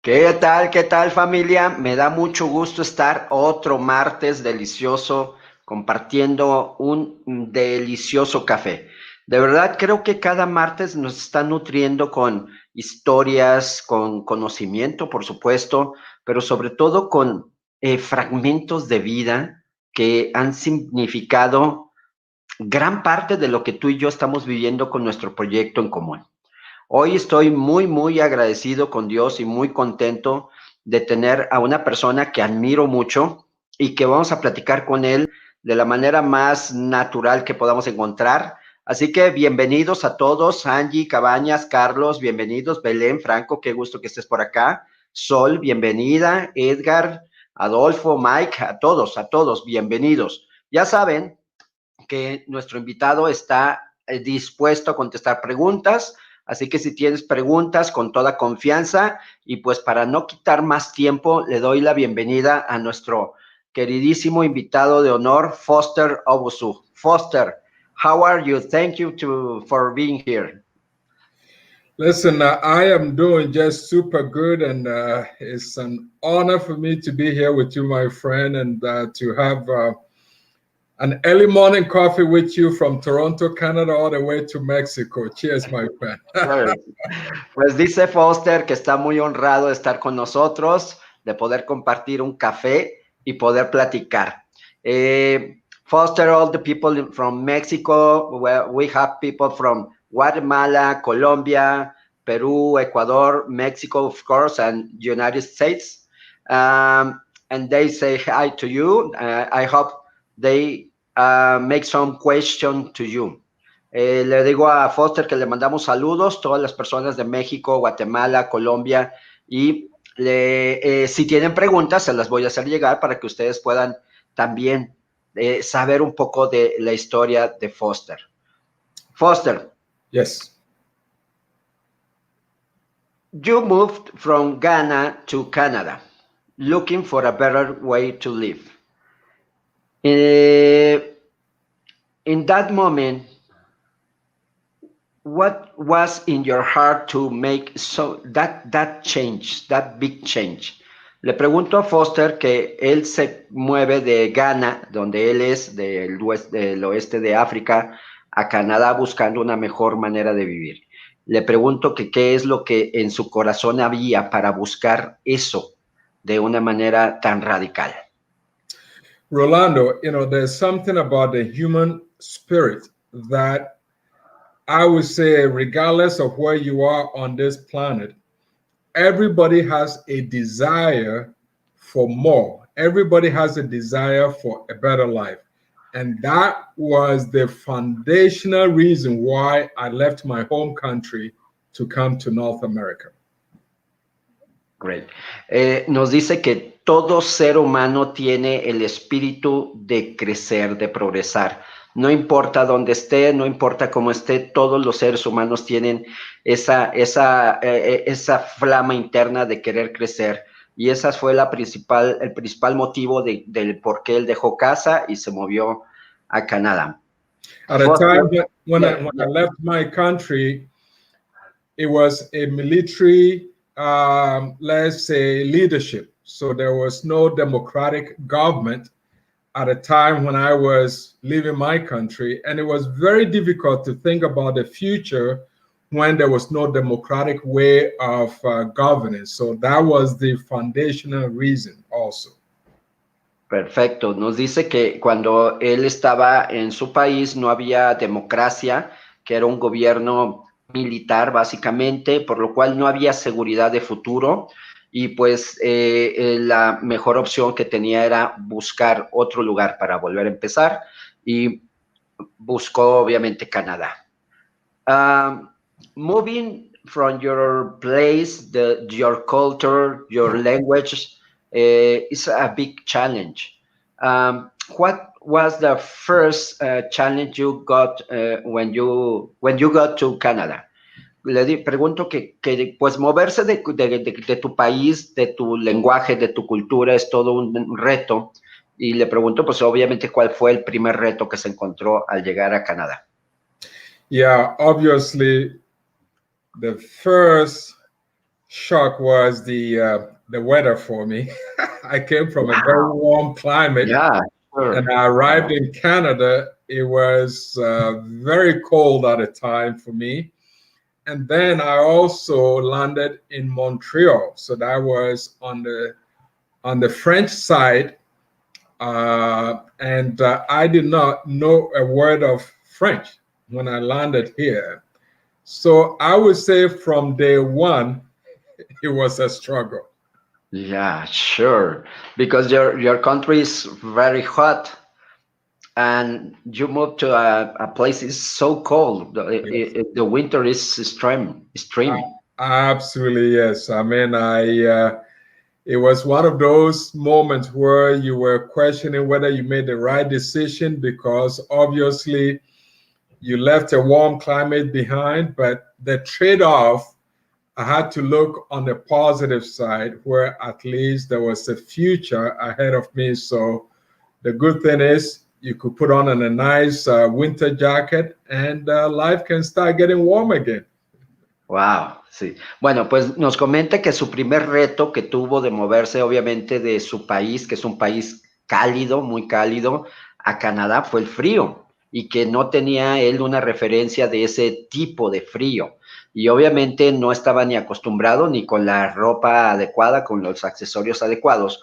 Qué tal familia? Me da mucho gusto estar otro martes delicioso compartiendo un delicioso café. De verdad creo que cada martes nos está nutriendo con historias, con conocimiento, por supuesto, pero sobre todo con fragmentos de vida que han significado gran parte de lo que tú y yo estamos viviendo con nuestro proyecto en común. Hoy estoy muy agradecido con Dios y muy contento de tener a una persona que admiro mucho y que vamos a platicar con él de la manera más natural que podamos encontrar. Así que bienvenidos a todos, Angie, Cabañas, Carlos, bienvenidos, Belén, Franco, qué gusto que estés por acá. Sol, bienvenida, Edgar, Adolfo, Mike, a todos, bienvenidos. Ya saben que nuestro invitado está dispuesto a contestar preguntas, así que si tienes preguntas con toda confianza y pues para no quitar más tiempo, le doy la bienvenida a nuestro queridísimo invitado de honor, Foster Owusu. Foster, how are you? Thank you for being here. Listen, I am doing just super good, and it's an honor for me to be here with you, my friend, and to have an early morning coffee with you from Toronto, Canada, all the way to Mexico. Cheers, my friend. Pues dice Foster que está muy honrado de estar con nosotros, de poder compartir un café y poder platicar. Foster, all the people from Mexico, we have people from Guatemala, Colombia, Peru, Ecuador, Mexico, of course, and United States. And they say hi to you. I hope they make some question to you. Le digo a Foster que le mandamos saludos, todas las personas de México, Guatemala, Colombia, y si tienen preguntas, se las voy a hacer llegar para que ustedes puedan también saber un poco de la historia de Foster. Foster. Yes. You moved from Ghana to Canada, looking for a better way to live. In that moment, what was in your heart to make that change, that big change? Le pregunto a Foster que él se mueve de Ghana, donde él es, del oeste de África, a Canadá buscando una mejor manera de vivir. Le pregunto que qué es lo que en su corazón había para buscar eso de una manera tan radical. Rolando, there's something about the human spirit that I would say, regardless of where you are on this planet, everybody has a desire for more. Everybody has a desire for a better life. And that was the foundational reason why I left my home country to come to North America. Great. Nos dice que todo ser humano tiene el espíritu de crecer, de progresar. No importa dónde esté, no importa cómo esté, todos los seres humanos tienen esa flama interna de querer crecer. Y esa fue el principal motivo del por qué él dejó casa y se movió a Canadá. At a time when I left my country, it was a military, let's say, leadership. So there was no democratic government at a time when I was leaving my country. And it was very difficult to think about the future when there was no democratic way of governing. So that was the foundational reason also. Perfecto. Nos dice que cuando él estaba en su país no había democracia, que era un gobierno militar básicamente, por lo cual no había seguridad de futuro y pues la mejor opción que tenía era buscar otro lugar para volver a empezar y buscó obviamente Canadá. Moving from your place, your culture, your language is a big challenge. What was the first challenge you got when you got to Canada? Pregunto que pues moverse de tu país, de tu lenguaje, de tu cultura es todo un reto. Y le pregunto pues obviamente cuál fue el primer reto que se encontró al llegar a Canadá. Yeah, obviously the first shock was the weather for me. I came from a very Wow. warm climate, Yeah, sure. and I arrived in Canada. It was very cold at the time for me. And then I also landed in Montreal. So that was on the French side. And I did not know a word of French when I landed here. So I would say from day one, it was a struggle. Yeah, sure. Because your country is very hot, and you move to a place is so cold. Yes. The winter is extreme. Absolutely, yes. I mean, it was one of those moments where you were questioning whether you made the right decision because obviously you left a warm climate behind, but the trade-off, I had to look on the positive side where at least there was a future ahead of me. So the good thing is you could put on a nice winter jacket and life can start getting warm again. Wow, sí. Bueno, pues nos comenta que su primer reto que tuvo de moverse, obviamente, de su país, que es un país cálido, muy cálido, a Canadá fue el frío y que no tenía él una referencia de ese tipo de frío. Y obviamente no estaba ni acostumbrado ni con la ropa adecuada, con los accesorios adecuados.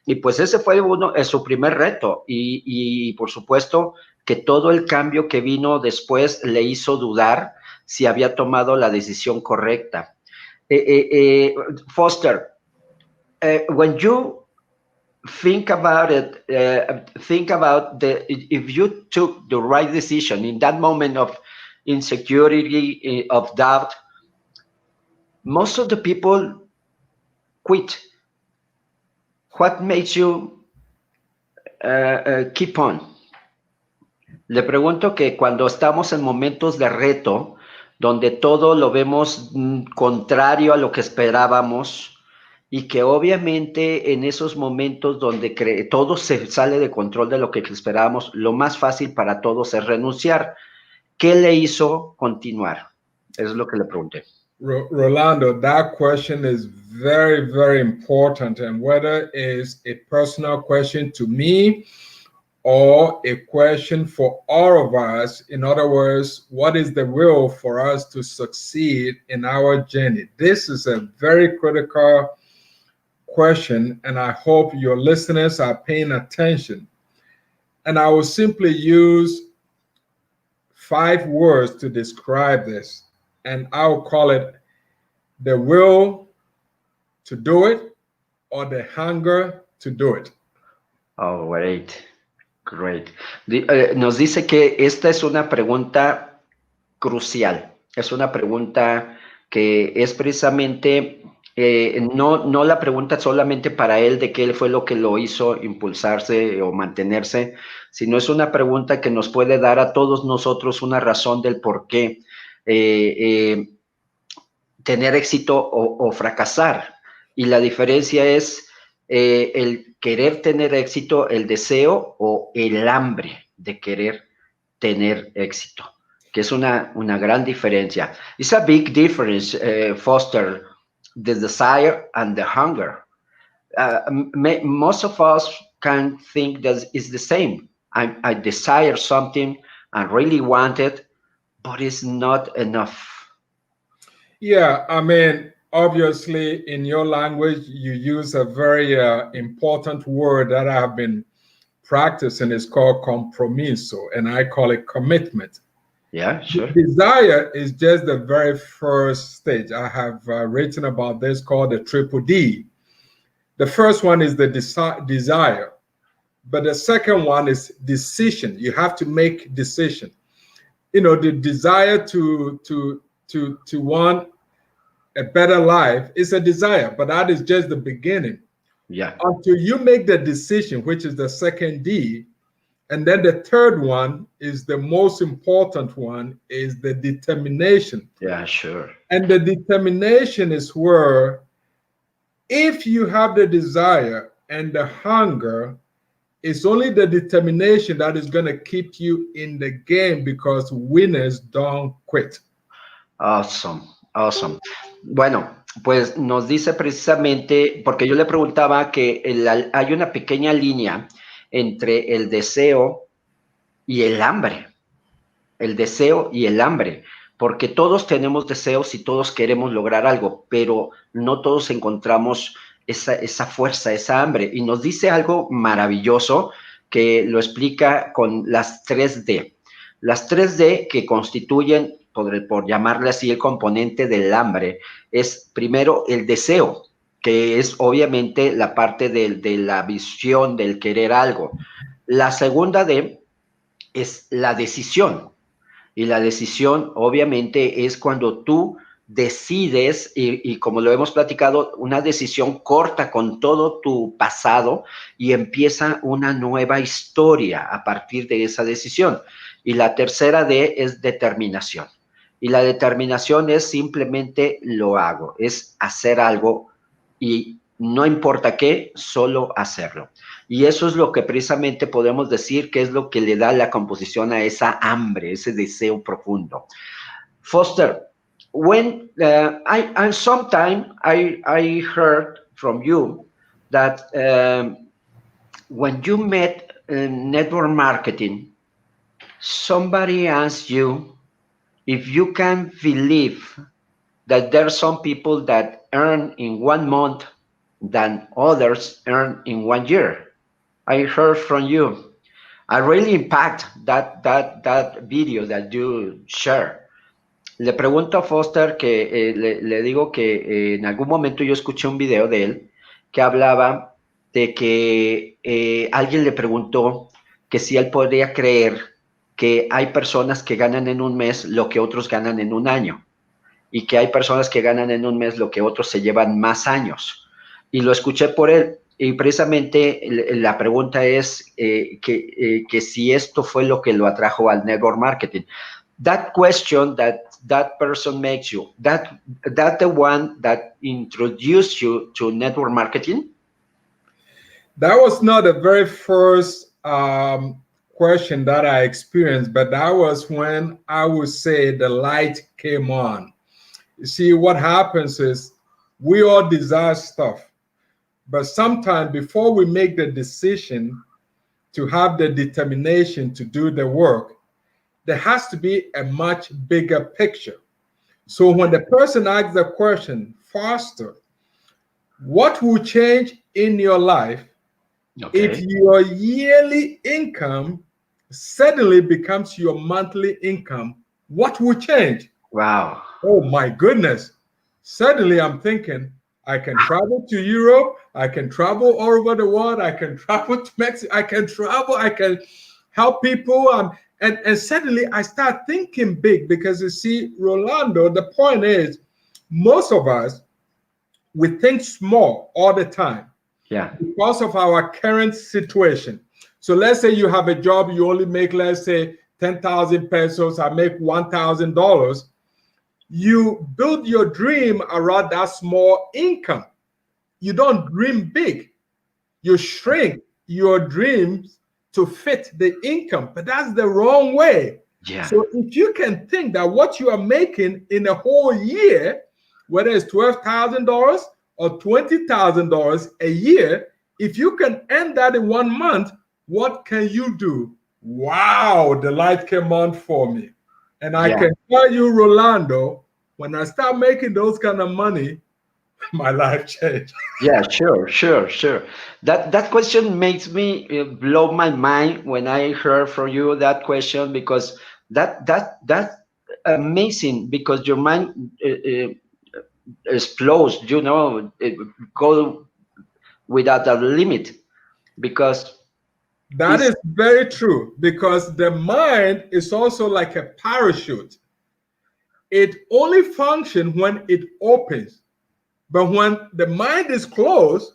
Y pues ese fue su primer reto. Y por supuesto que todo el cambio que vino después le hizo dudar si había tomado la decisión correcta. Foster, when you think about it, think about if you took the right decision in that moment of insecurity, of doubt, most of the people quit. What makes you keep on? Le pregunto que cuando estamos en momentos de reto, donde todo lo vemos contrario a lo que esperábamos y que obviamente en esos momentos donde todo se sale de control de lo que esperábamos, lo más fácil para todos es renunciar. ¿Qué le hizo continuar? Eso es lo que le pregunté. Rolando, that question is very, very important. And whether it's a personal question to me or a question for all of us, in other words, what is the will for us to succeed in our journey? This is a very critical question, and I hope your listeners are paying attention. And I will simply use 5 words to describe this, and I'll call it the will to do it or the hunger to do it. Oh, great. Great. Nos dice que esta es una pregunta crucial. Es una pregunta que es precisamente, no la pregunta solamente para él de qué fue lo que lo hizo impulsarse o mantenerse, sino es una pregunta que nos puede dar a todos nosotros una razón del por qué tener éxito o fracasar. Y la diferencia es el querer tener éxito, el deseo o el hambre de querer tener éxito, que es una gran diferencia. It's a big difference, Foster, the desire and the hunger. Most of us can think that it's the same. I desire something, I really want it, but it's not enough. Yeah, I mean, obviously, in your language, you use a very important word that I have been practicing. It's called compromiso, and I call it commitment. Yeah, sure. Desire is just the very first stage. I have written about this called the triple D. The first one is the desire, but the second one is decision. You have to make decision. You know, the desire to want a better life is a desire, but that is just the beginning. Yeah. Until you make the decision, which is the second D, and then the third one is the most important one, is the determination. Yeah, sure. And the determination is where if you have the desire and the hunger, it's only the determination that is going to keep you in the game because winners don't quit. Awesome, awesome. Bueno, pues nos dice precisamente, porque yo le preguntaba que hay una pequeña línea entre el deseo y el hambre. El deseo y el hambre, porque todos tenemos deseos y todos queremos lograr algo, pero no todos encontramos esa fuerza, esa hambre. Y nos dice algo maravilloso que lo explica con las 3D. Las 3D que constituyen, por llamarle así, el componente del hambre, es primero el deseo, que es obviamente la parte de la visión, del querer algo. La segunda D es la decisión. Y la decisión, obviamente, es cuando tú decides, y como lo hemos platicado, una decisión corta con todo tu pasado y empieza una nueva historia a partir de esa decisión. Y la tercera D es determinación. Y la determinación es simplemente lo hago, es hacer algo y no importa qué, solo hacerlo. Y eso es lo que precisamente podemos decir que es lo que le da la composición a esa hambre, ese deseo profundo. Foster, when I sometime I heard from you that when you met network marketing, somebody asked you if you can believe that there are some people that earn in 1 month than others earn in 1 year. I heard from you. I really impact that video that you share. Le pregunto a Foster que le digo que en algún momento yo escuché un video de él que hablaba de que alguien le preguntó que si él podría creer que hay personas que ganan en un mes lo que otros ganan en un año y que hay personas que ganan en un mes lo que otros se llevan más años. Y lo escuché por él. Y precisamente la pregunta es que si esto fue lo que lo atrajo al network marketing. That question that person makes you, that the one that introduced you to network marketing? That was not the very first question that I experienced, but that was when I would say the light came on. You see, what happens is we all desire stuff, but sometimes before we make the decision to have the determination to do the work, there has to be a much bigger picture. So when the person asks the question, Foster, what will change in your life if your yearly income suddenly becomes your monthly income? What will change? Wow. Oh my goodness. Suddenly I'm thinking, I can travel to Europe, I can travel all over the world, I can travel to Mexico, I can help people. And suddenly I start thinking big because you see, Rolando, the point is, most of us, we think small all the time. Yeah. Because of our current situation. So let's say you have a job, you only make, let's say, 10,000 pesos, I make $1,000. You build your dream around that small income. You don't dream big. You shrink your dreams to fit the income, but that's the wrong way. Yeah. So if you can think that what you are making in a whole year, whether it's $12,000 or $20,000 a year, if you can end that in 1 month, what can you do? Wow, the light came on for me. And I can tell you, Rolando, when I start making those kind of money, my life changed. Yeah, sure. That question makes me blow my mind when I heard from you that question, because that's amazing, because your mind explodes, it go without a limit, because that is very true, because the mind is also like a parachute. It only functions when it opens. But when the mind is closed,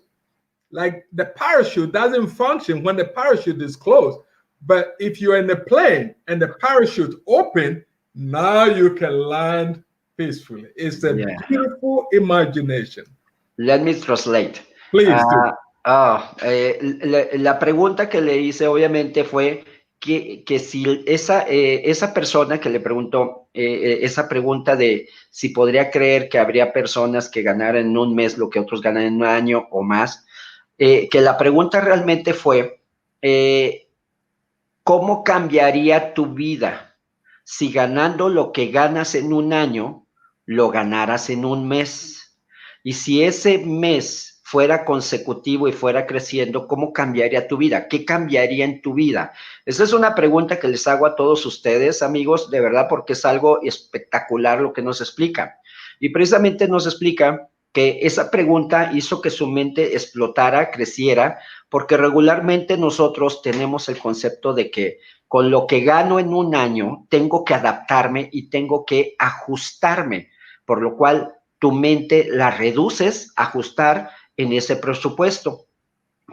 like the parachute doesn't function when the parachute is closed. But if you're in a plane and the parachute open, now you can land peacefully. It's a beautiful imagination. Let me translate. Please do. La pregunta que le hice obviamente fue que si esa persona que le preguntó esa pregunta de si podría creer que habría personas que ganaran en un mes lo que otros ganan en un año o más, que la pregunta realmente fue, ¿cómo cambiaría tu vida si ganando lo que ganas en un año, lo ganaras en un mes? Y si ese mes fuera consecutivo y fuera creciendo, ¿cómo cambiaría tu vida? ¿Qué cambiaría en tu vida? Esa es una pregunta que les hago a todos ustedes, amigos, de verdad, porque es algo espectacular lo que nos explica. Y precisamente nos explica que esa pregunta hizo que su mente explotara, creciera, porque regularmente nosotros tenemos el concepto de que con lo que gano en un año tengo que adaptarme y tengo que ajustarme, por lo cual tu mente la reduces, ajustar en ese presupuesto.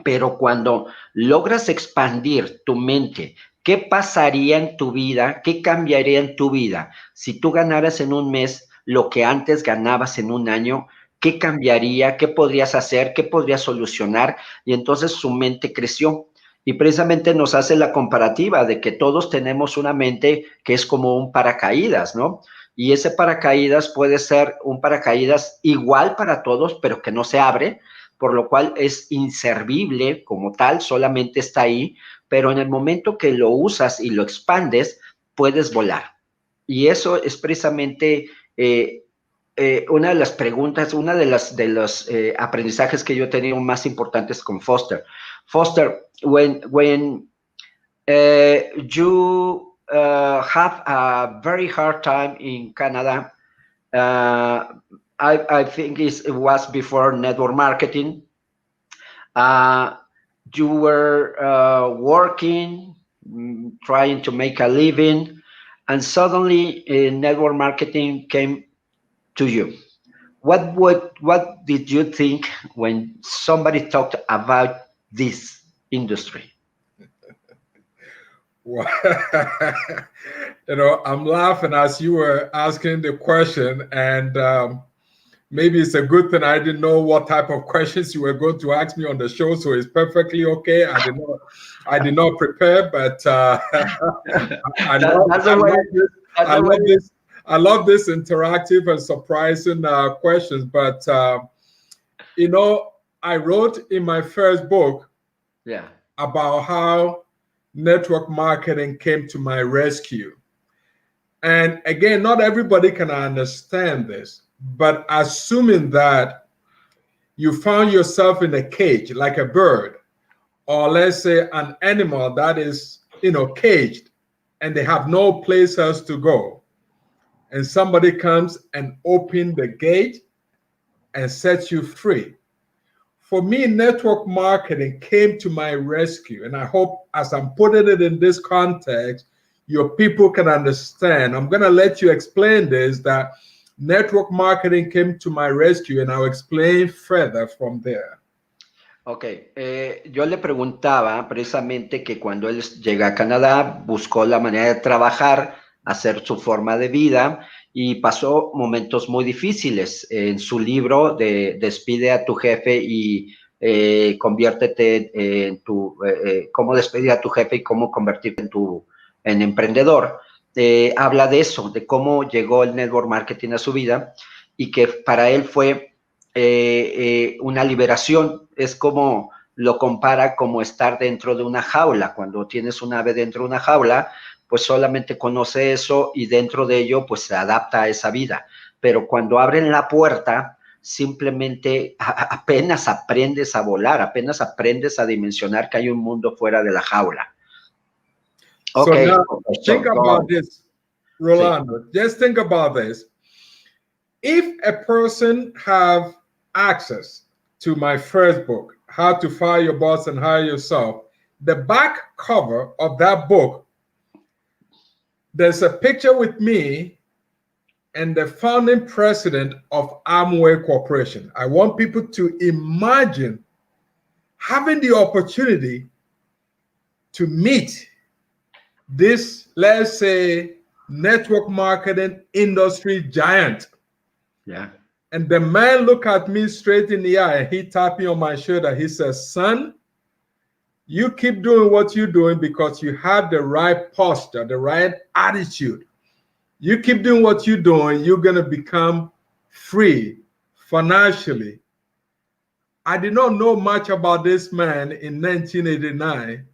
Pero cuando logras expandir tu mente, ¿qué pasaría en tu vida? ¿Qué cambiaría en tu vida si tú ganaras en un mes lo que antes ganabas en un año? ¿Qué cambiaría? ¿Qué podrías hacer? ¿Qué podrías solucionar? Y entonces su mente creció. Y precisamente nos hace la comparativa de que todos tenemos una mente que es como un paracaídas, ¿no? Y ese paracaídas puede ser un paracaídas igual para todos, pero que no se abre, por lo cual es inservible como tal, solamente está ahí, pero en el momento que lo usas y lo expandes, puedes volar. Y eso es precisamente una de las preguntas, una de los aprendizajes que yo he tenido más importantes con Foster. Foster, when you have a very hard time in Canada, uh, I think it was before network marketing. Uh, you were working, trying to make a living, and suddenly network marketing came to you. What did you think when somebody talked about this industry? Well, I'm laughing as you were asking the question, and maybe it's a good thing I didn't know what type of questions you were going to ask me on the show, so it's perfectly okay. I did not prepare, but I love this interactive and surprising questions. But I wrote in my first book, about how network marketing came to my rescue. And again, not everybody can understand this, but assuming that you found yourself in a cage like a bird, or let's say an animal that is, caged, and they have no place else to go, and somebody comes and opens the gate and sets you free. For me, network marketing came to my rescue, and I hope as I'm putting it in this context, your people can understand. I'm going to let you explain this, that network marketing came to my rescue, and I'll explain further from there. Ok, yo le preguntaba precisamente que cuando él llega a Canadá, buscó la manera de trabajar, hacer su forma de vida y pasó momentos muy difíciles. En su libro de Despide a tu jefe y conviértete en cómo despedir a tu jefe y cómo convertirte en emprendedor, habla de eso, de cómo llegó el network marketing a su vida y que para él fue una liberación. Es como lo compara como estar dentro de una jaula. Cuando tienes un ave dentro de una jaula, pues solamente conoce eso y dentro de ello pues se adapta a esa vida. Pero cuando abren la puerta, simplemente apenas aprendes a volar, apenas aprendes a dimensionar que hay un mundo fuera de la jaula. Okay. So now think about this, Rolando. Sí. Just think about this. If a person have access to my first book, How to Fire Your Boss and Hire Yourself, the back cover of that book, there's a picture with me and the founding president of Amway Corporation. I want people to imagine having the opportunity to meet this, let's say, network marketing industry giant. Yeah. And the man looked at me straight in the eye and he tapped me on my shoulder. He says, son, you keep doing what you're doing because you have the right posture, the right attitude. You keep doing what you're doing, you're going to become free financially. I did not know much about this man in 1989,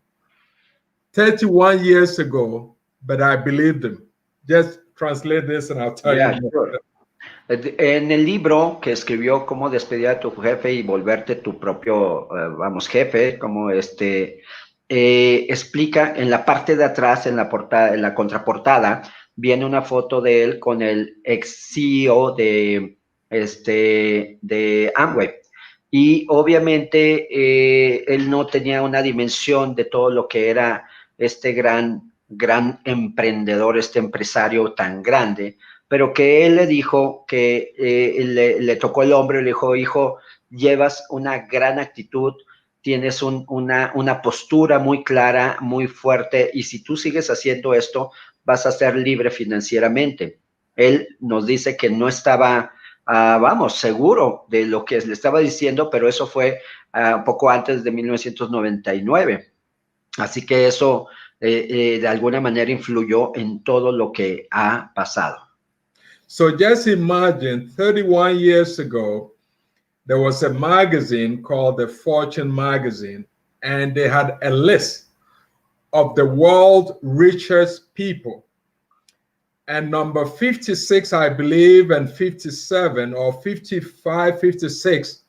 31 years ago, but I believed him. Just translate this and I'll tell you more. Sure. En el libro que escribió Cómo despedir a tu jefe y volverte tu propio, vamos, jefe, como explica en la parte de atrás, en la portada, en la contraportada, viene una foto de él con el ex CEO de Amway. Y obviamente él no tenía una dimensión de todo lo que era este gran emprendedor, este empresario tan grande, pero que él le dijo que le tocó el hombro y le dijo, hijo, llevas una gran actitud, tienes una postura muy clara, muy fuerte, y si tú sigues haciendo esto, vas a ser libre financieramente. Él nos dice que no estaba, vamos, seguro de lo que le estaba diciendo, pero eso fue poco antes de 1999. Así que eso de alguna manera influyó en todo lo que ha pasado. So just imagine 31 years ago, there was a magazine called the Fortune magazine, and they had a list of the world's richest people. And number 56, I believe, and 57 or 55, 56,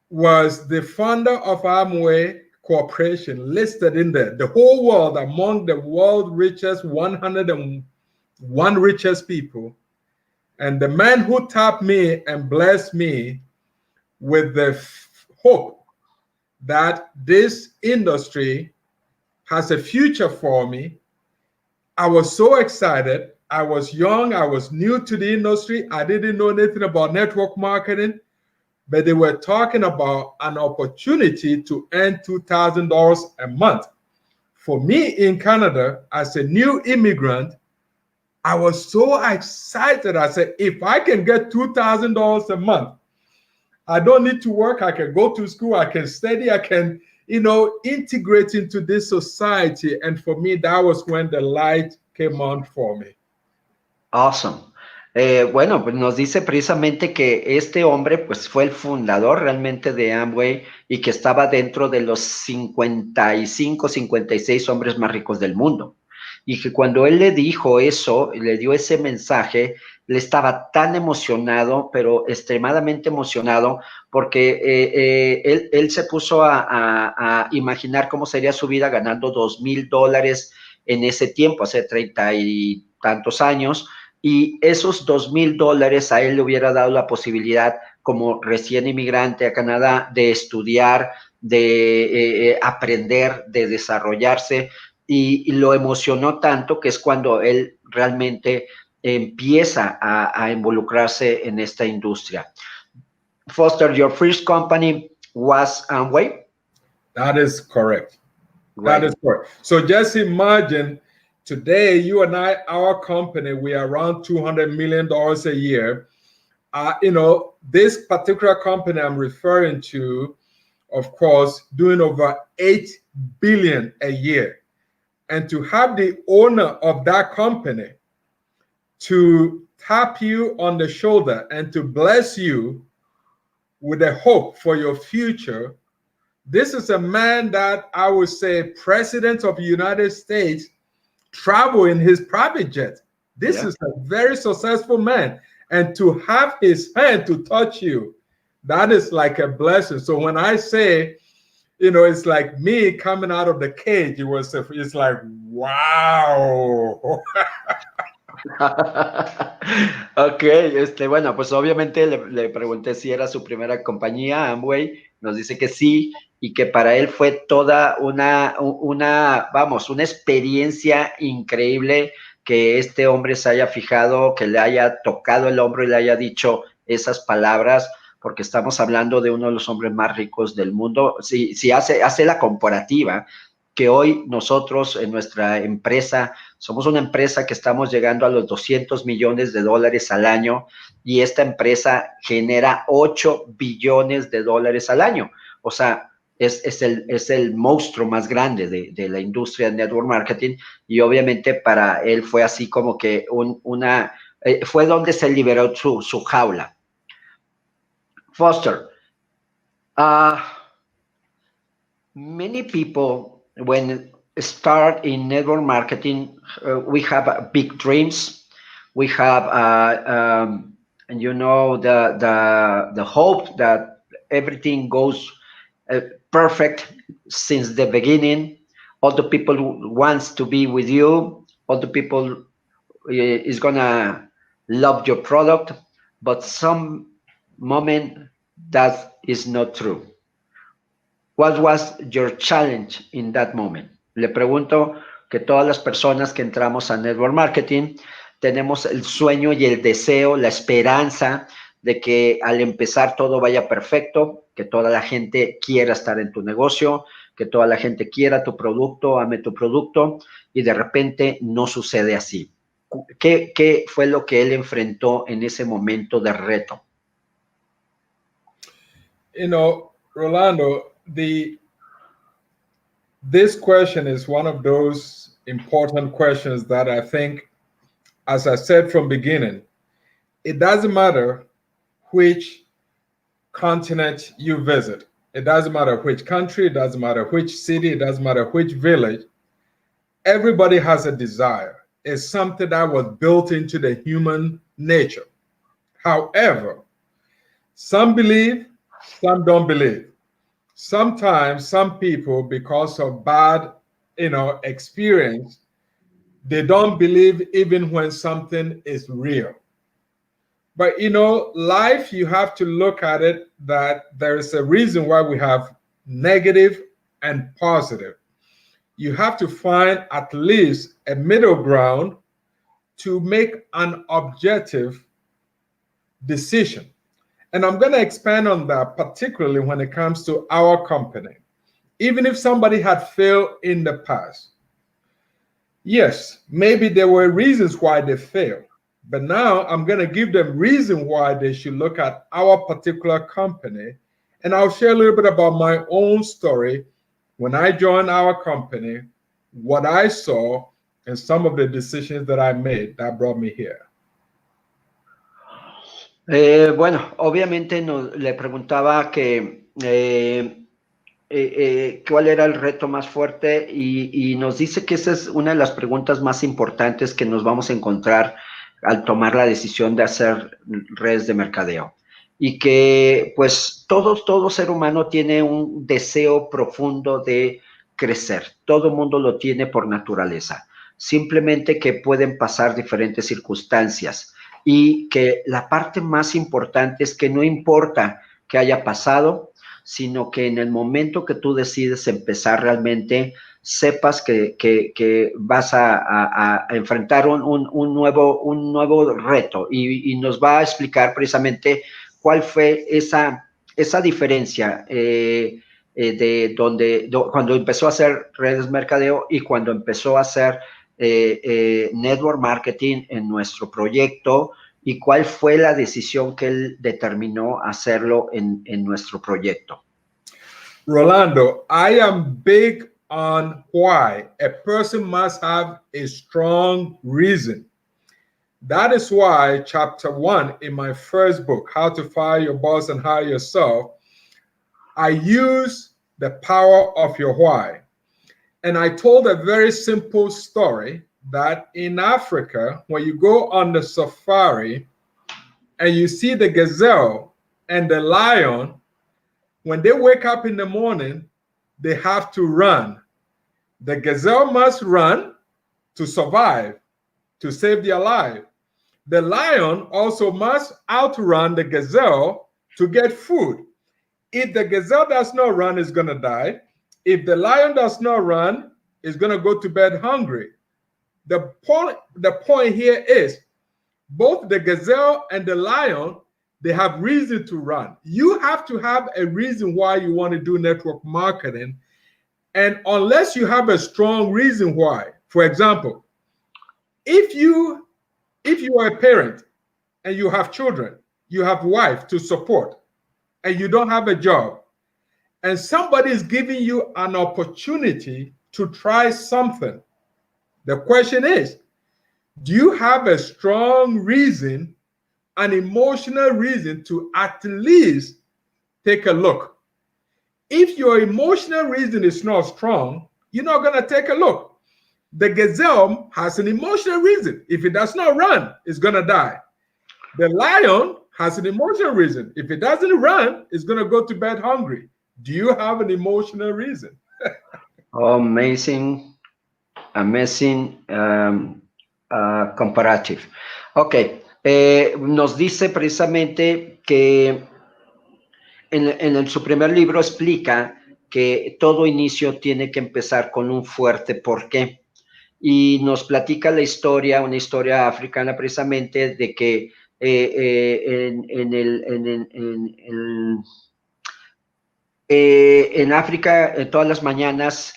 was the founder of Amway Corporation, listed in there. The whole world, among the world's richest 101 richest people. And the man who tapped me and blessed me with the hope that this industry has a future for me. I was so excited. I was young. I was new to the industry. I didn't know anything about network marketing, but they were talking about an opportunity to earn $2,000 a month. For me in Canada, as a new immigrant, I was so excited. I said, if I can get $2,000 a month, I don't need to work. I can go to school. I can study. I can, integrate into this society. And for me, that was when the light came on for me. Awesome. Bueno, pues nos dice precisamente que este hombre pues fue el fundador realmente de Amway y que estaba dentro de los 55, 56 hombres más ricos del mundo. Y que cuando él le dijo eso, le dio ese mensaje, le estaba tan emocionado, pero extremadamente emocionado, porque él se puso a imaginar cómo sería su vida ganando $2,000 en ese tiempo, hace 30 y tantos años, y esos $2,000 a él le hubiera dado la posibilidad, como recién inmigrante a Canadá, de estudiar, de aprender, de desarrollarse, y lo emocionó tanto que es cuando él realmente empieza a involucrarse en esta industria. Foster, your first company was Amway? That is correct. Right. That is correct. So just imagine today, you and I, our company, we are around $200 million a year. This particular company I'm referring to, of course, doing over $8 billion a year. And to have the owner of that company to tap you on the shoulder and to bless you with a hope for your future. This is a man that I would say president of the United States travel in his private jet. This is a very successful man. And to have his hand to touch you, that is like a blessing. So when I say, it's like me coming out of the cage, it's like, wow. Ok, bueno, pues obviamente le pregunté si era su primera compañía, Amway, nos dice que sí, y que para él fue toda una experiencia increíble que este hombre se haya fijado, que le haya tocado el hombro y le haya dicho esas palabras, porque estamos hablando de uno de los hombres más ricos del mundo. Si hace la comparativa, que hoy nosotros en nuestra empresa, somos una empresa que estamos llegando a los $200 millones al año, y esta empresa genera $8 billones al año. O sea, es el monstruo más grande de la industria de network marketing, y obviamente para él fue así como que fue donde se liberó su jaula. Foster, many people, when start in network marketing, we have big dreams. We have, and the hope that everything goes perfect since the beginning. All the people who wants to be with you. All the people is gonna love your product. But some moment that is not true. What was your challenge in that moment? Le pregunto que todas las personas que entramos a network marketing tenemos el sueño y el deseo, la esperanza de que al empezar todo vaya perfecto, que toda la gente quiera estar en tu negocio, que toda la gente quiera tu producto, ame tu producto, y de repente no sucede así. ¿Qué fue lo que él enfrentó en ese momento de reto? Rolando, this question is one of those important questions that I think, as I said from beginning, it doesn't matter which continent you visit. It doesn't matter which country, it doesn't matter which city, it doesn't matter which village. Everybody has a desire. It's something that was built into the human nature. However, some believe, some don't believe. Sometimes some people, because of bad, experience, they don't believe even when something is real. But life, you have to look at it that there is a reason why we have negative and positive. You have to find at least a middle ground to make an objective decision. And I'm going to expand on that, particularly when it comes to our company. Even if somebody had failed in the past, yes, maybe there were reasons why they failed. But now I'm going to give them reason why they should look at our particular company. And I'll share a little bit about my own story when I joined our company, what I saw, and some of the decisions that I made that brought me here. Bueno, obviamente le preguntaba que cuál era el reto más fuerte, y nos dice que esa es una de las preguntas más importantes que nos vamos a encontrar al tomar la decisión de hacer redes de mercadeo, y que pues todo ser humano tiene un deseo profundo de crecer. Todo mundo lo tiene por naturaleza, simplemente que pueden pasar diferentes circunstancias, y que la parte más importante es que no importa qué haya pasado, sino que en el momento que tú decides empezar realmente, sepas que vas a enfrentar un nuevo reto, y nos va a explicar precisamente cuál fue esa diferencia cuando empezó a hacer redes mercadeo y cuando empezó a hacer network marketing en nuestro proyecto, y cuál fue la decisión que él determinó hacerlo en nuestro proyecto. Rolando, I am big on why. A person must have a strong reason. That is why chapter 1 in my first book, How to Fire Your Boss and Hire Yourself, I use the power of your why. And I told a very simple story that in Africa, when you go on the safari and you see the gazelle and the lion, when they wake up in the morning, they have to run. The gazelle must run to survive, to save their life. The lion also must outrun the gazelle to get food. If the gazelle does not run, it's going to die. If the lion does not run, it's going to go to bed hungry. The point here is both the gazelle and the lion, they have reason to run. You have to have a reason why you want to do network marketing. And unless you have a strong reason why, for example, if you are a parent and you have children, you have a wife to support, and you don't have a job, and somebody is giving you an opportunity to try something, the question is, do you have a strong reason, an emotional reason to at least take a look? If your emotional reason is not strong, you're not going to take a look. The gazelle has an emotional reason. If it does not run, it's going to die. The lion has an emotional reason. If it doesn't run, it's going to go to bed hungry. Do you have an emotional reason? Oh, amazing, amazing comparative. Ok, nos dice precisamente que en su primer libro explica que todo inicio tiene que empezar con un fuerte porqué. Y nos platica la historia, una historia africana precisamente, de que en África, todas las mañanas,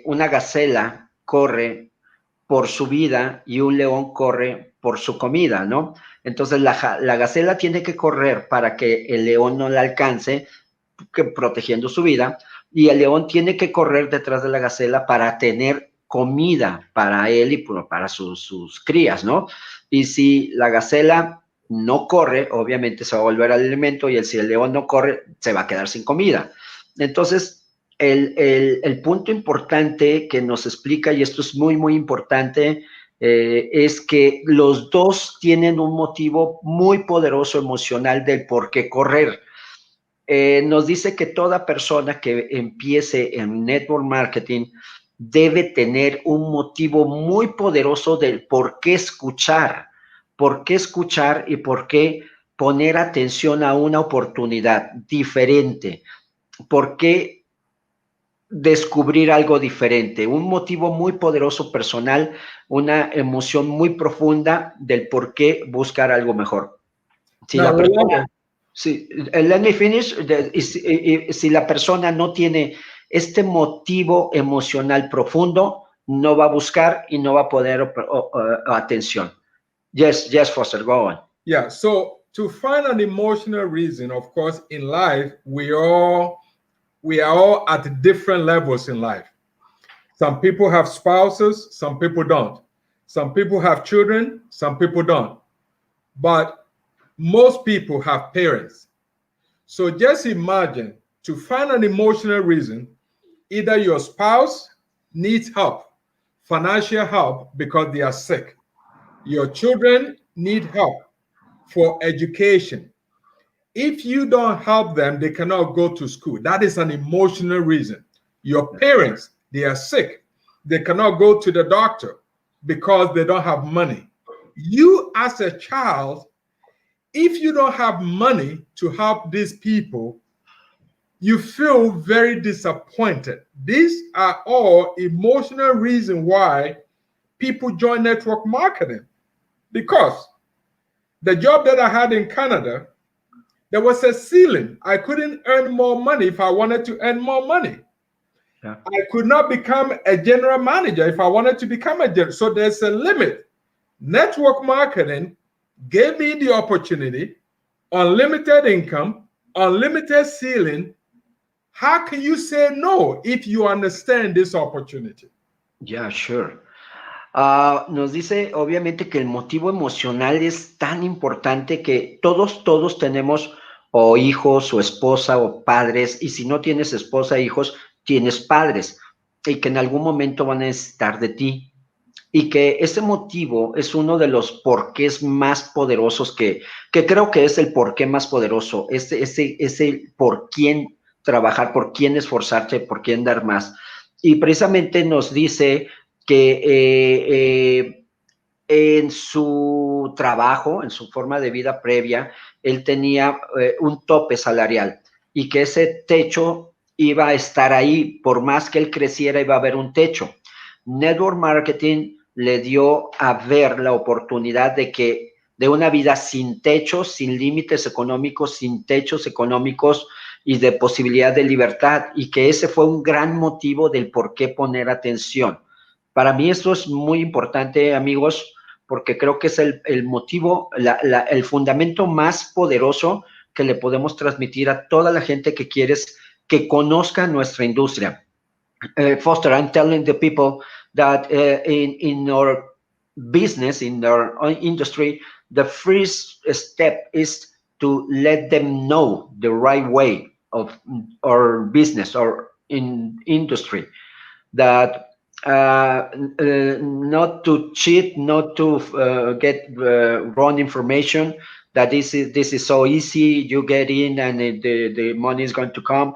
una gacela corre por su vida y un león corre por su comida, ¿no? Entonces la gacela tiene que correr para que el león no la alcance, protegiendo su vida, y el león tiene que correr detrás de la gacela para tener comida para él y para sus crías, ¿no? Y si la gacela no corre, obviamente se va a volver al alimento, y si el león no corre, se va a quedar sin comida. Entonces, el punto importante que nos explica, y esto es muy, muy importante, es que los dos tienen un motivo muy poderoso emocional del por qué correr. Nos dice que toda persona que empiece en network marketing debe tener un motivo muy poderoso del por qué escuchar y por qué poner atención a una oportunidad diferente, por qué descubrir algo diferente, un motivo muy poderoso personal, una emoción muy profunda del por qué buscar algo mejor. Si la persona, sí, let me finish. Si la persona no tiene este motivo emocional profundo, no va a buscar y no va a poner atención. Yes, Foster, go on. Yeah, so to find an emotional reason, of course, in life, we are all at different levels in life. Some people have spouses, some people don't. Some people have children, some people don't. But most people have parents. So just imagine, to find an emotional reason, either your spouse needs help, financial help because they are sick. Your children need help for education. If you don't help them, they cannot go to school. That is an emotional reason. Your parents, they are sick. They cannot go to the doctor because they don't have money. You as a child, if you don't have money to help these people, you feel very disappointed. These are all emotional reasons why people join network marketing. Because the job that I had in Canada, there was a ceiling. I couldn't earn more money if I wanted to earn more money. Yeah. I could not become a general manager if I wanted to become a general. So there's a limit. Network marketing gave me the opportunity, unlimited income, unlimited ceiling. How can you say no if you understand this opportunity? Yeah, sure. Nos dice obviamente que el motivo emocional es tan importante que todos tenemos o hijos o esposa o padres, y si no tienes esposa e hijos, tienes padres, y que en algún momento van a necesitar de ti, y que ese motivo es uno de los porqués más poderosos que creo que es el porqué más poderoso, ese por quién trabajar, por quién esforzarte, por quién dar más. Y precisamente nos dice que en su trabajo, en su forma de vida previa, él tenía un tope salarial, y que ese techo iba a estar ahí, por más que él creciera, iba a haber un techo. Network marketing le dio a ver la oportunidad de una vida sin techo, sin límites económicos, sin techos económicos y de posibilidad de libertad, y que ese fue un gran motivo del por qué poner atención. Para mí esto es muy importante, amigos, porque creo que es el motivo, el fundamento más poderoso que le podemos transmitir a toda la gente que quieres que conozcan nuestra industria. Foster, I'm telling the people that in our business, in our industry, the first step is to let them know the right way of our business or in industry, that not to cheat, not to get wrong information, that this is so easy, you get in and the money is going to come.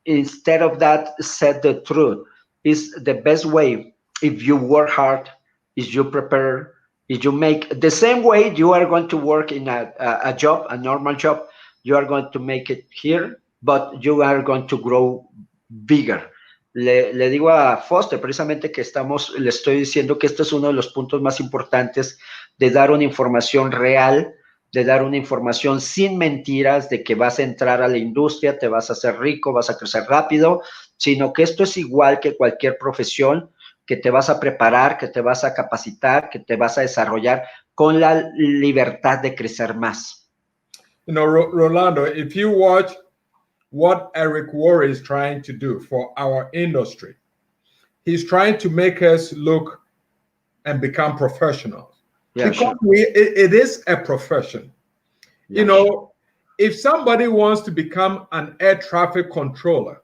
Instead of that, said the truth. Is the best way if you work hard, is you prepare, if you make the same way you are going to work in a job, a normal job, you are going to make it here, but you are going to grow bigger. Le digo a Foster precisamente que le estoy diciendo que este es uno de los puntos más importantes de dar una información real, de dar una información sin mentiras, de que vas a entrar a la industria, te vas a hacer rico, vas a crecer rápido, sino que esto es igual que cualquier profesión, que te vas a preparar, que te vas a capacitar, que te vas a desarrollar con la libertad de crecer más. You know, Rolando, if you watch what Eric Worre is trying to do for our industry, he's trying to make us look and become professionals. Yeah, because sure. It is a profession. Yeah, you know, sure. If somebody wants to become an air traffic controller,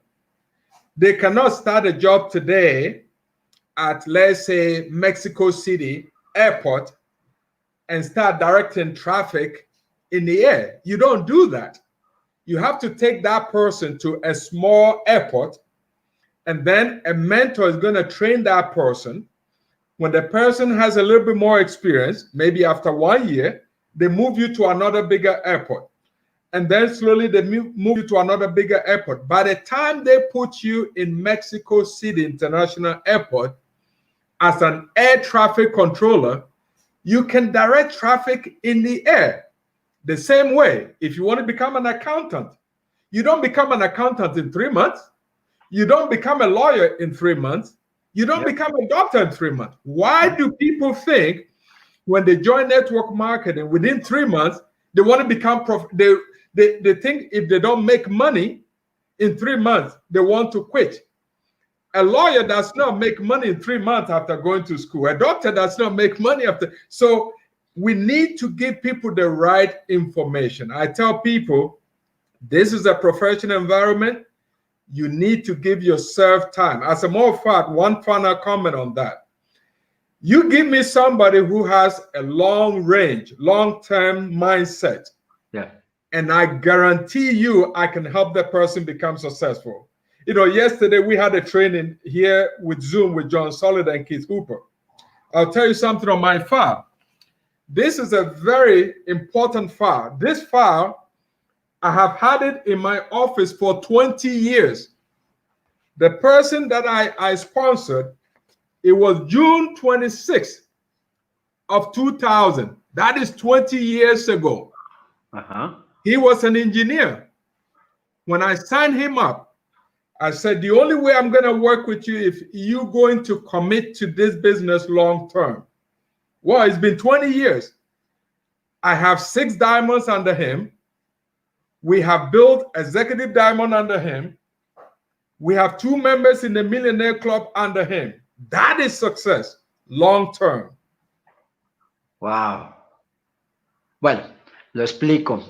they cannot start a job today at, let's say, Mexico City Airport and start directing traffic in the air. You don't do that. You have to take that person to a small airport, and then a mentor is going to train that person. When the person has a little bit more experience, maybe after 1 year, they move you to another bigger airport. And then slowly they move you to another bigger airport. By the time they put you in Mexico City International Airport as an air traffic controller, you can direct traffic in the air. The same way, if you want to become an accountant, you don't become an accountant in 3 months. You don't become a lawyer in 3 months. You don't become a doctor in 3 months. Why do people think when they join network marketing, within 3 months, they want to become they think if they don't make money in 3 months, they want to quit. A lawyer does not make money in 3 months after going to school. A doctor does not make money after. So we need to give people the right information. I tell people, this is a professional environment. You need to give yourself time. As a matter of fact, one final comment on that. You give me somebody who has a long range, long-term mindset. Yeah. And I guarantee you, I can help that person become successful. You know, yesterday we had a training here with Zoom with John Solid and Keith Hooper. I'll tell you something on my file. This is a very important file. This file, I have had it in my office for 20 years. The person that I sponsored, it was June 26th of 2000. That is 20 years ago. He was an engineer. When I signed him up, I said, the only way I'm going to work with you if you're going to commit to this business long term. Well, it's been 20 years. I have 6 diamonds under him. We have built executive diamond under him. We have 2 members in the Millionaire Club under him. That is success, long term. Wow. Bueno, lo explico.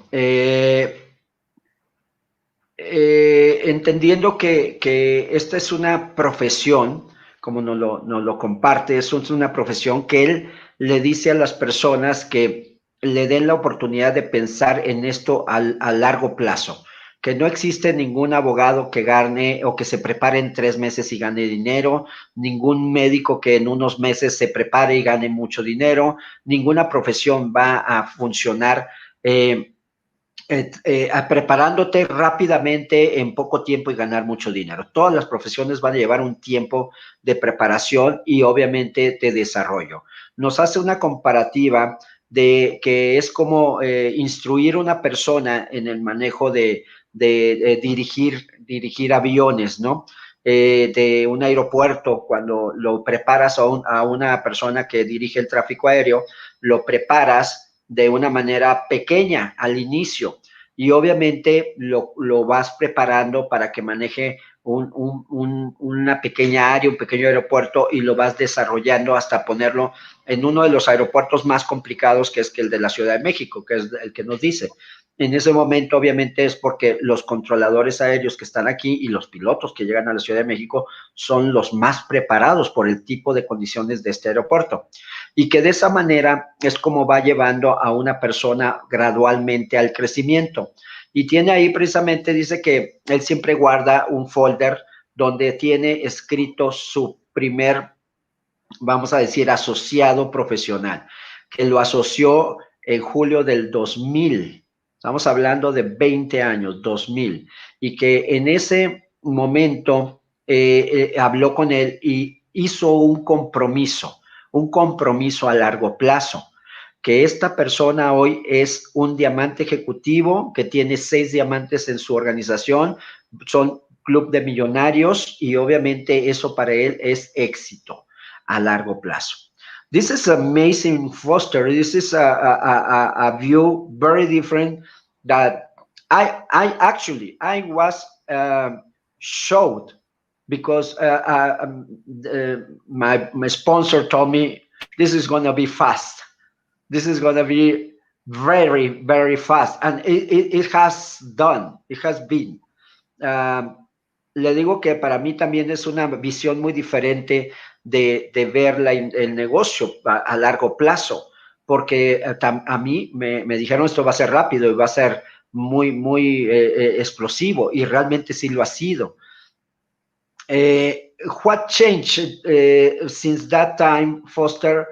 Entendiendo que esta es una profesión, como nos lo comparte, es una profesión que él le dice a las personas que le den la oportunidad de pensar en esto a largo plazo, que no existe ningún abogado que gane o que se prepare en 3 meses y gane dinero, ningún médico que en unos meses se prepare y gane mucho dinero, ninguna profesión va a funcionar preparándote rápidamente en poco tiempo y ganar mucho dinero. Todas las profesiones van a llevar un tiempo de preparación y obviamente de desarrollo. Nos hace una comparativa de que es como instruir a una persona en el manejo de dirigir aviones, ¿no? De un aeropuerto, cuando lo preparas a una persona que dirige el tráfico aéreo, lo preparas de una manera pequeña al inicio. y obviamente lo vas preparando para que maneje una pequeña área, un pequeño aeropuerto, y lo vas desarrollando hasta ponerlo en uno de los aeropuertos más complicados, que es el de la Ciudad de México, que es el que nos dice. En ese momento, obviamente, es porque los controladores aéreos que están aquí y los pilotos que llegan a la Ciudad de México son los más preparados por el tipo de condiciones de este aeropuerto. Y que de esa manera es como va llevando a una persona gradualmente al crecimiento. Y tiene ahí precisamente, dice que él siempre guarda un folder donde tiene escrito su primer, vamos a decir, asociado profesional, que lo asoció en julio del 2000. Estamos hablando de 20 años, 2000, y que en ese momento habló con él y hizo un compromiso a largo plazo, que esta persona hoy es un diamante ejecutivo que tiene 6 diamantes en su organización, son club de millonarios, y obviamente eso para él es éxito a largo plazo. This is amazing, Foster. This is a view very different that I was shocked because my sponsor told me this is going to be fast. This is going to be very, very fast. And it has done, it has been. Le digo que para mí también es una visión muy diferente de ver el negocio a largo plazo, porque a mí me dijeron esto va a ser rápido y va a ser muy, muy explosivo, y realmente sí lo ha sido. What changed since that time, Foster,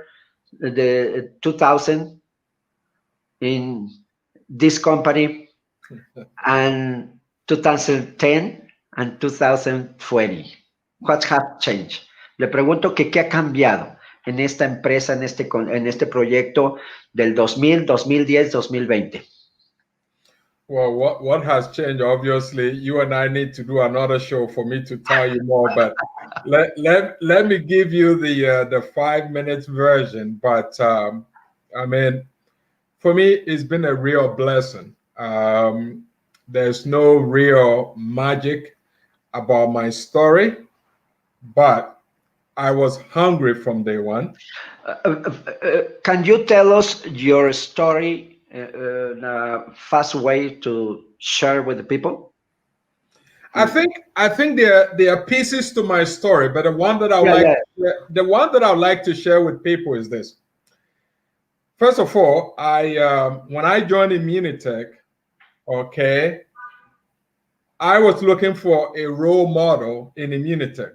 the 2000 in this company, and 2010 and 2020? What has changed? Le pregunto que qué ha cambiado en esta empresa, en este proyecto del 2000, 2010, 2020. Well, what has changed? Obviously, you and I need to do another show for me to tell you more. But let me give you the 5 minutes version. But I mean, for me, it's been a real blessing. There's no real magic about my story, but I was hungry from day one. Can you tell us your story in a fast way to share with the people? I think there are pieces to my story, but the one that I would like to share with people is this. First of all, when I joined Immunitech, okay, I was looking for a role model in Immunitech.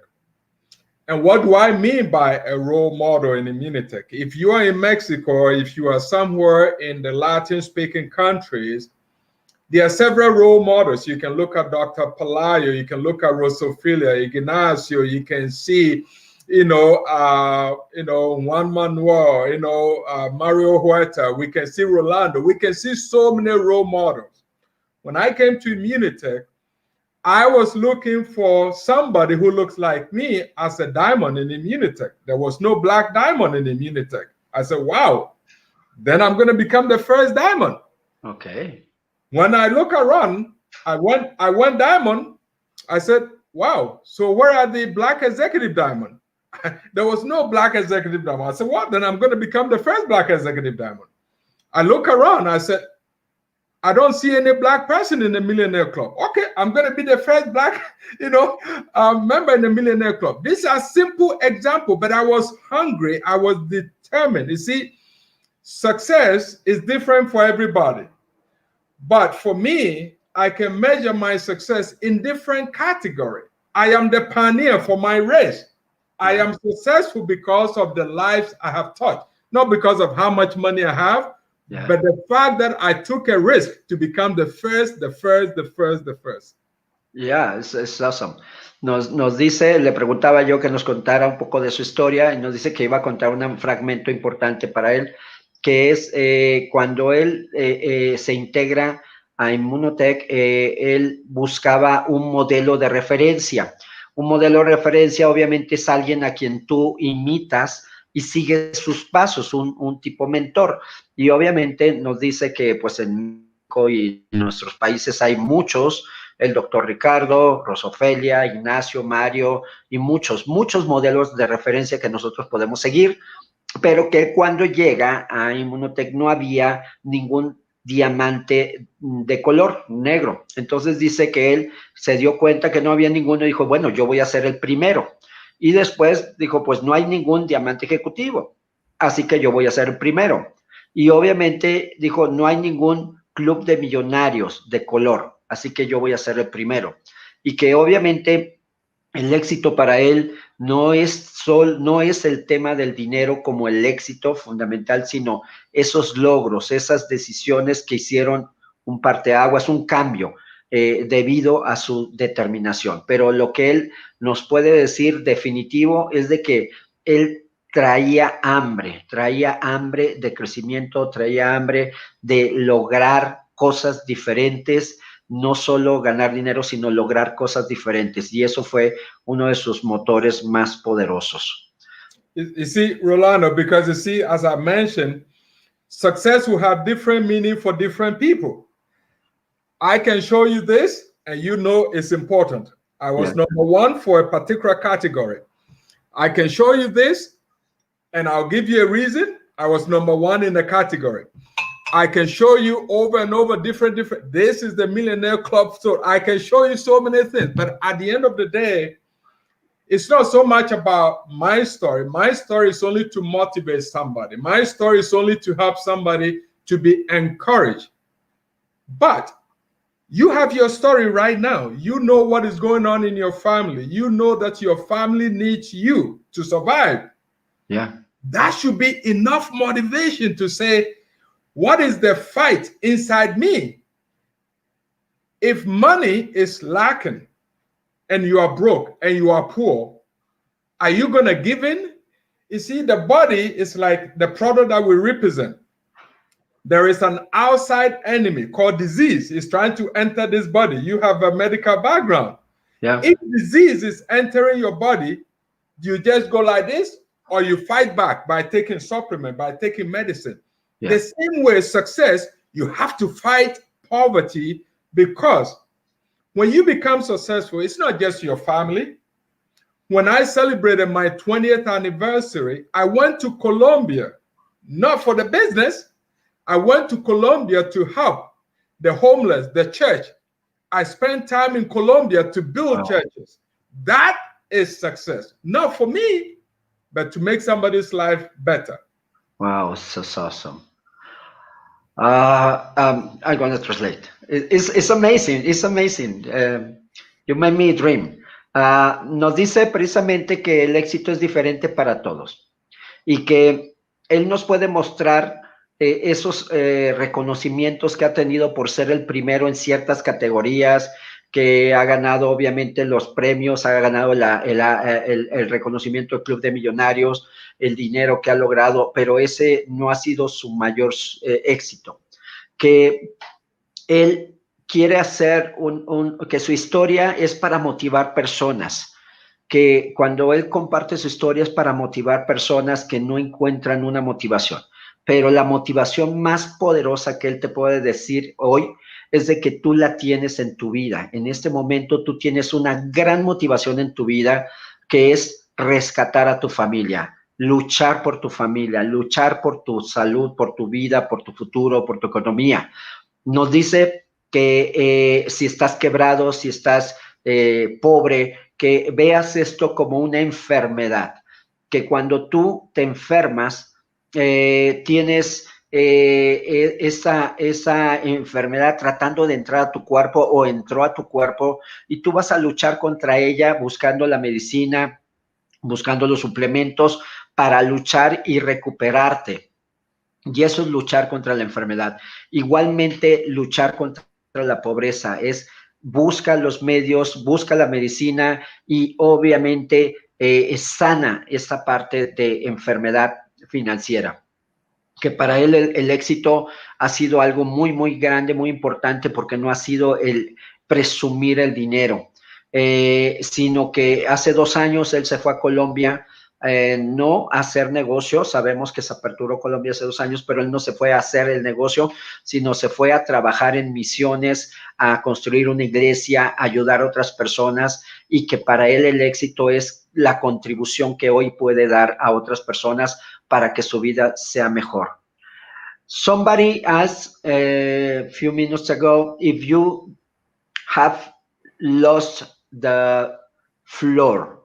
And what do I mean by a role model in Immunitech? If you are in Mexico, or if you are somewhere in the Latin-speaking countries, there are several role models. You can look at Dr. Palayo, you can look at Rosofilia, Ignacio, you can see, Juan Manuel, Mario Huerta, we can see Rolando, we can see so many role models. When I came to Immunitech, I was looking for somebody who looks like me as a diamond in Immunitech. There was no black diamond in Immunitech. I said, wow, then I'm going to become the first diamond. Okay. When I look around, I went diamond. I said, wow, so where are the black executive diamond? There was no black executive diamond. I said, well, then I'm going to become the first black executive diamond. I look around, I said, I don't see any black person in the Millionaire Club. Okay, I'm going to be the first black, member in the Millionaire Club. These are simple examples, but I was hungry. I was determined. You see, success is different for everybody. But for me, I can measure my success in different categories. I am the pioneer for my race. I am successful because of the lives I have touched, not because of how much money I have, but the fact that I took a risk to become the first. Yeah, it's awesome. Nos dice, le preguntaba yo que nos contara un poco de su historia, y nos dice que iba a contar un fragmento importante para él, que es cuando él se integra a Immunotech, él buscaba un modelo de referencia. Un modelo de referencia obviamente es alguien a quien tú imitas y sigues sus pasos, un tipo mentor. Y obviamente nos dice que pues en y en nuestros países hay muchos, el doctor Ricardo, Rosofelia, Ignacio, Mario y muchos modelos de referencia que nosotros podemos seguir, pero que cuando llega a Inmunotech no había ningún diamante de color negro. Entonces dice que él se dio cuenta que no había ninguno y dijo, bueno, yo voy a ser el primero. Y después dijo, pues no hay ningún diamante ejecutivo, así que yo voy a ser el primero. Y obviamente dijo, no hay ningún club de millonarios de color, así que yo voy a ser el primero. Y que obviamente el éxito para él no es el tema del dinero como el éxito fundamental, sino esos logros, esas decisiones que hicieron un parteaguas, un cambio debido a su determinación. Pero lo que él nos puede decir definitivo es de que él traía hambre de crecimiento, traía hambre de lograr cosas diferentes, no solo ganar dinero, sino lograr cosas diferentes. Y eso fue uno de sus motores más poderosos. You see, Rolando, because you see, as I mentioned, success will have different meaning for different people. I can show you this, and you know it's important. I was number one for a particular category. I can show you this, and I'll give you a reason. I was number one in the category. I can show you over and over different. This is the Millionaire Club. So I can show you so many things. But at the end of the day, it's not so much about my story. My story is only to motivate somebody. My story is only to help somebody to be encouraged. But you have your story right now. You know what is going on in your family. You know that your family needs you to survive. Yeah. That should be enough motivation to say, what is the fight inside me? If money is lacking and you are broke and you are poor, are you going to give in? You see, the body is like the product that we represent. There is an outside enemy called disease. It's trying to enter this body. You have a medical background. Yeah. If disease is entering your body, do you just go like this, or you fight back by taking supplement, by taking medicine? Yeah. The same way success, you have to fight poverty, because when you become successful, it's not just your family. When I celebrated my 20th anniversary, I went to Colombia, not for the business. I went to Colombia to help the homeless, the church. I spent time in Colombia to build churches. That is success, not for me, but to make somebody's life better. Wow, so awesome. I'm going to translate. It's amazing. It's amazing. You made me dream. Nos dice precisamente que el éxito es diferente para todos y que él nos puede mostrar esos reconocimientos que ha tenido por ser el primero en ciertas categorías, que ha ganado obviamente los premios, ha ganado el reconocimiento del Club de Millonarios, el dinero que ha logrado, pero ese no ha sido su mayor éxito. Que él quiere hacer que su historia es para motivar personas, que cuando él comparte su historia es para motivar personas que no encuentran una motivación. Pero la motivación más poderosa que él te puede decir hoy es de que tú la tienes en tu vida. En este momento tú tienes una gran motivación en tu vida, que es rescatar a tu familia, luchar por tu familia, luchar por tu salud, por tu vida, por tu futuro, por tu economía. Nos dice que si estás quebrado, si estás pobre, que veas esto como una enfermedad, que cuando tú te enfermas, tienes esa enfermedad tratando de entrar a tu cuerpo o entró a tu cuerpo y tú vas a luchar contra ella buscando la medicina, buscando los suplementos para luchar y recuperarte. Y eso es luchar contra la enfermedad. Igualmente, luchar contra la pobreza es busca los medios, busca la medicina y obviamente sana esta parte de enfermedad financiera. Que para él el éxito ha sido algo muy, muy grande, muy importante, porque no ha sido el presumir el dinero, sino que hace 2 años él se fue a Colombia no hacer negocio. Sabemos que se aperturó Colombia hace 2 años, pero él no se fue a hacer el negocio, sino se fue a trabajar en misiones, a construir una iglesia, a ayudar a otras personas, y que para él el éxito es la contribución que hoy puede dar a otras personas para que su vida sea mejor. Somebody asked a few minutes ago if you have lost the floor,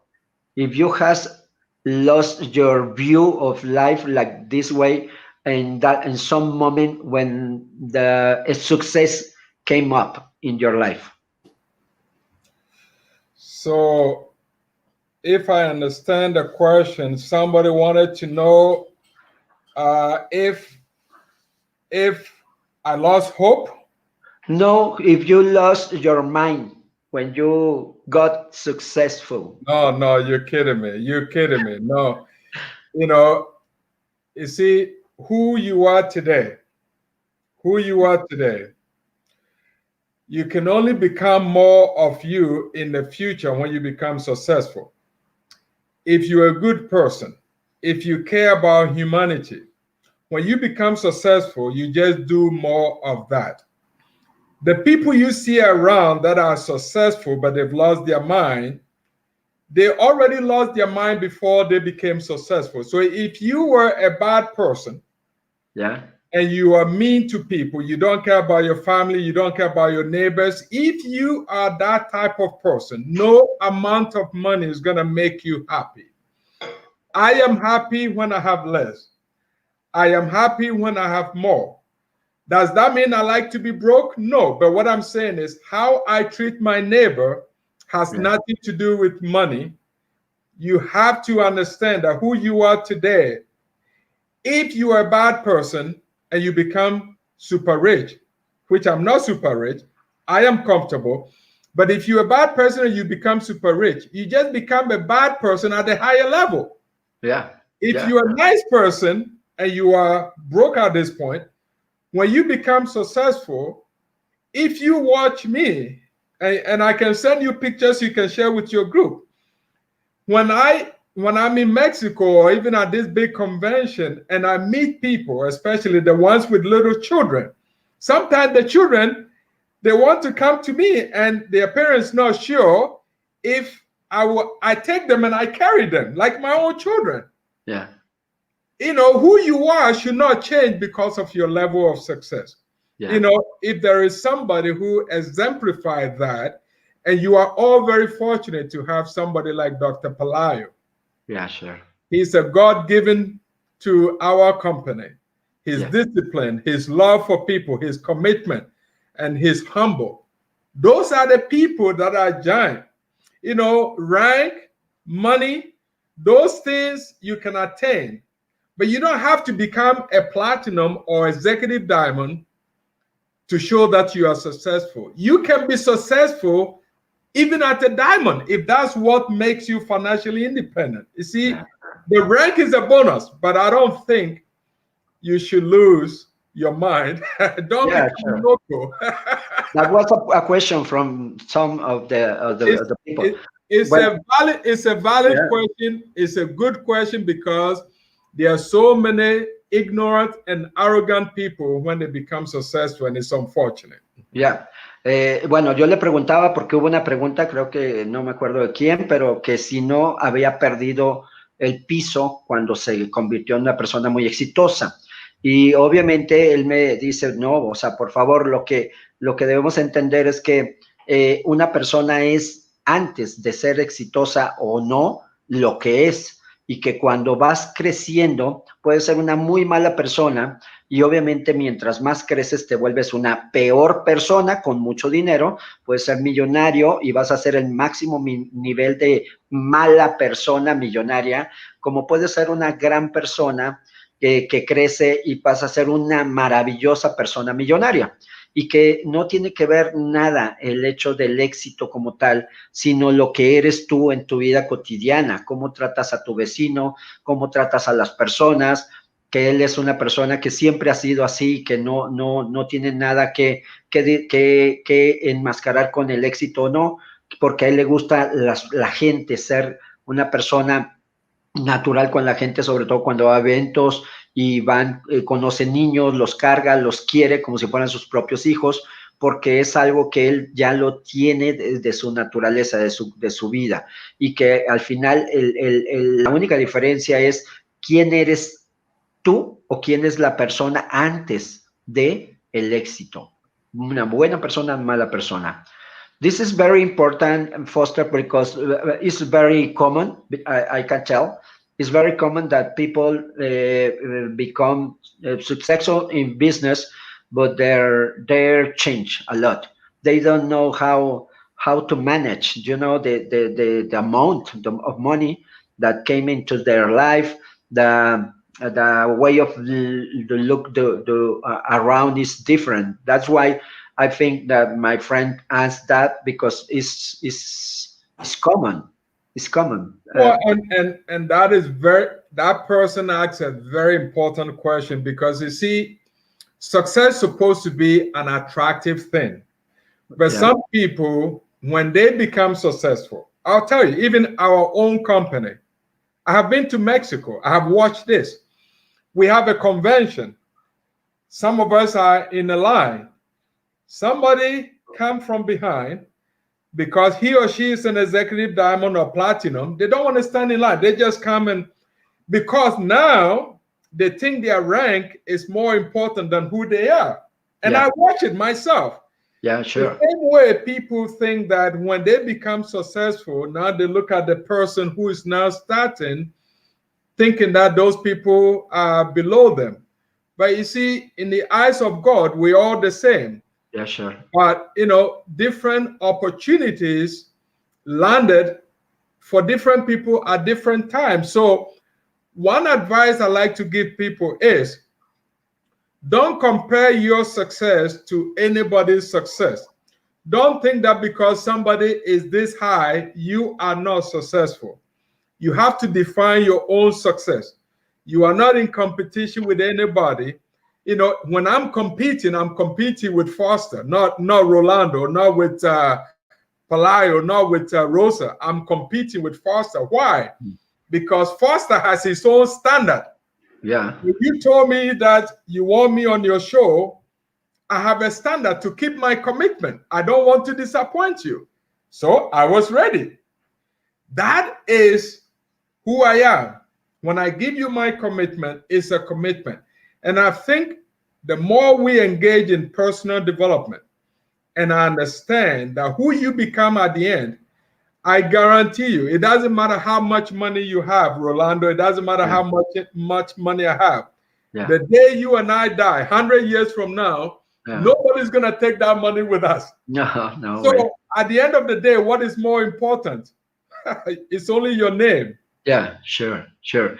if you has lost your view of life like this way, and that in some moment when the success came up in your life. So if I understand the question, somebody wanted to know if I lost hope. No, if you lost your mind when you got successful. No, you're kidding me. You're kidding me. No, you see who you are today, you can only become more of you in the future when you become successful. If you're a good person, if you care about humanity, when you become successful, you just do more of that. The people you see around that are successful, but they've lost their mind, they already lost their mind before they became successful. So if you were a bad person, and you are mean to people, you don't care about your family, you don't care about your neighbors, if you are that type of person, no amount of money is going to make you happy. I am happy when I have less. I am happy when I have more. Does that mean I like to be broke? No, but what I'm saying is how I treat my neighbor has nothing to do with money. You have to understand that who you are today, if you are a bad person and you become super rich, which I'm not super rich, I am comfortable. But if you're a bad person and you become super rich, you just become a bad person at a higher level. If you're a nice person and you are broke at this point, when you become successful, if you watch me, and I can send you pictures you can share with your group. When I'm in Mexico or even at this big convention and I meet people, especially the ones with little children, sometimes the children, they want to come to me and their parents not sure if I take them and I carry them like my own children. Who you are should not change because of your level of success. If there is somebody who exemplifies that, and you are all very fortunate to have somebody like Dr. Palayo. He's a God-given to our company. His discipline, his love for people, his commitment, and his humble. Those are the people that are giant. Rank, money, those things you can attain. But you don't have to become a platinum or executive diamond to show that you are successful. You can be successful even at a diamond, if that's what makes you financially independent. You see, the rank is a bonus, but I don't think you should lose your mind. Don't become local. That was a question from some of the people. It's a valid question. It's a good question because there are so many ignorant and arrogant people when they become successful, and it's unfortunate. Bueno, yo le preguntaba porque hubo una pregunta, creo que no me acuerdo de quién, pero que si no había perdido el piso cuando se convirtió en una persona muy exitosa. Y obviamente él me dice, no, o sea, por favor, lo que debemos entender es que una persona es, antes de ser exitosa o no, lo que es, y que cuando vas creciendo puedes ser una muy mala persona, y obviamente mientras más creces te vuelves una peor persona con mucho dinero, puedes ser millonario y vas a ser el máximo nivel de mala persona millonaria, como puedes ser una gran persona que crece y pasa a ser una maravillosa persona millonaria, y que no tiene que ver nada el hecho del éxito como tal, sino lo que eres tú en tu vida cotidiana, cómo tratas a tu vecino, cómo tratas a las personas, que él es una persona que siempre ha sido así, que no tiene nada que enmascarar con el éxito o no, porque a él le gusta la gente, ser una persona natural con la gente, sobre todo cuando va a eventos y van, conocen niños, los carga, los quiere como si fueran sus propios hijos, porque es algo que él ya lo tiene de su naturaleza, de su vida, y que al final la única diferencia es quién eres tú o quién es la persona antes de el éxito. Una buena persona, mala persona. This is very important, Foster, because it's very common. I can tell it's very common that people become successful in business, but they're change a lot. They don't know how to manage. You know the amount of money that came into their life. The way of the look the around is different. That's why I think that my friend asked that because it's common. It's common. Well, and that is that person asks a very important question, because you see, success is supposed to be an attractive thing. But Yeah. some people, when they become successful, I'll tell you, even our own company, I have been to Mexico. I have watched this. We have a convention. Some of us are in a line. Somebody come from behind because he or she is an executive diamond or platinum. They don't want to stand in line. They just come, and because now they think their rank is more important than who they are. And Yeah. I watch it myself. Yeah, The sure. same way people think that when they become successful, now they look at the person who is now starting, thinking that those people are below them. But you see, in the eyes of God, we're all the same. Yeah, sure. But, different opportunities landed for different people at different times. So one advice I like to give people is, don't compare your success to anybody's success. Don't think that because somebody is this high, you are not successful. You have to define your own success. You are not in competition with anybody. When I'm competing with Foster, not Rolando, not with Palayo, not with Rosa. I'm competing with Foster. Why? Because Foster has his own standard. Yeah. If you told me that you want me on your show, I have a standard to keep my commitment. I don't want to disappoint you. So I was ready. That is who I am. When I give you my commitment, it's a commitment. And I think the more we engage in personal development and I understand that who you become at the end, I guarantee you, it doesn't matter how much money you have, Rolando. It doesn't matter how much money I have. Yeah. The day you and I die, 100 years from now, nobody's going to take that money with us. No So way. at the end of the day, what is more important? It's only your name. Yeah, sure, sure.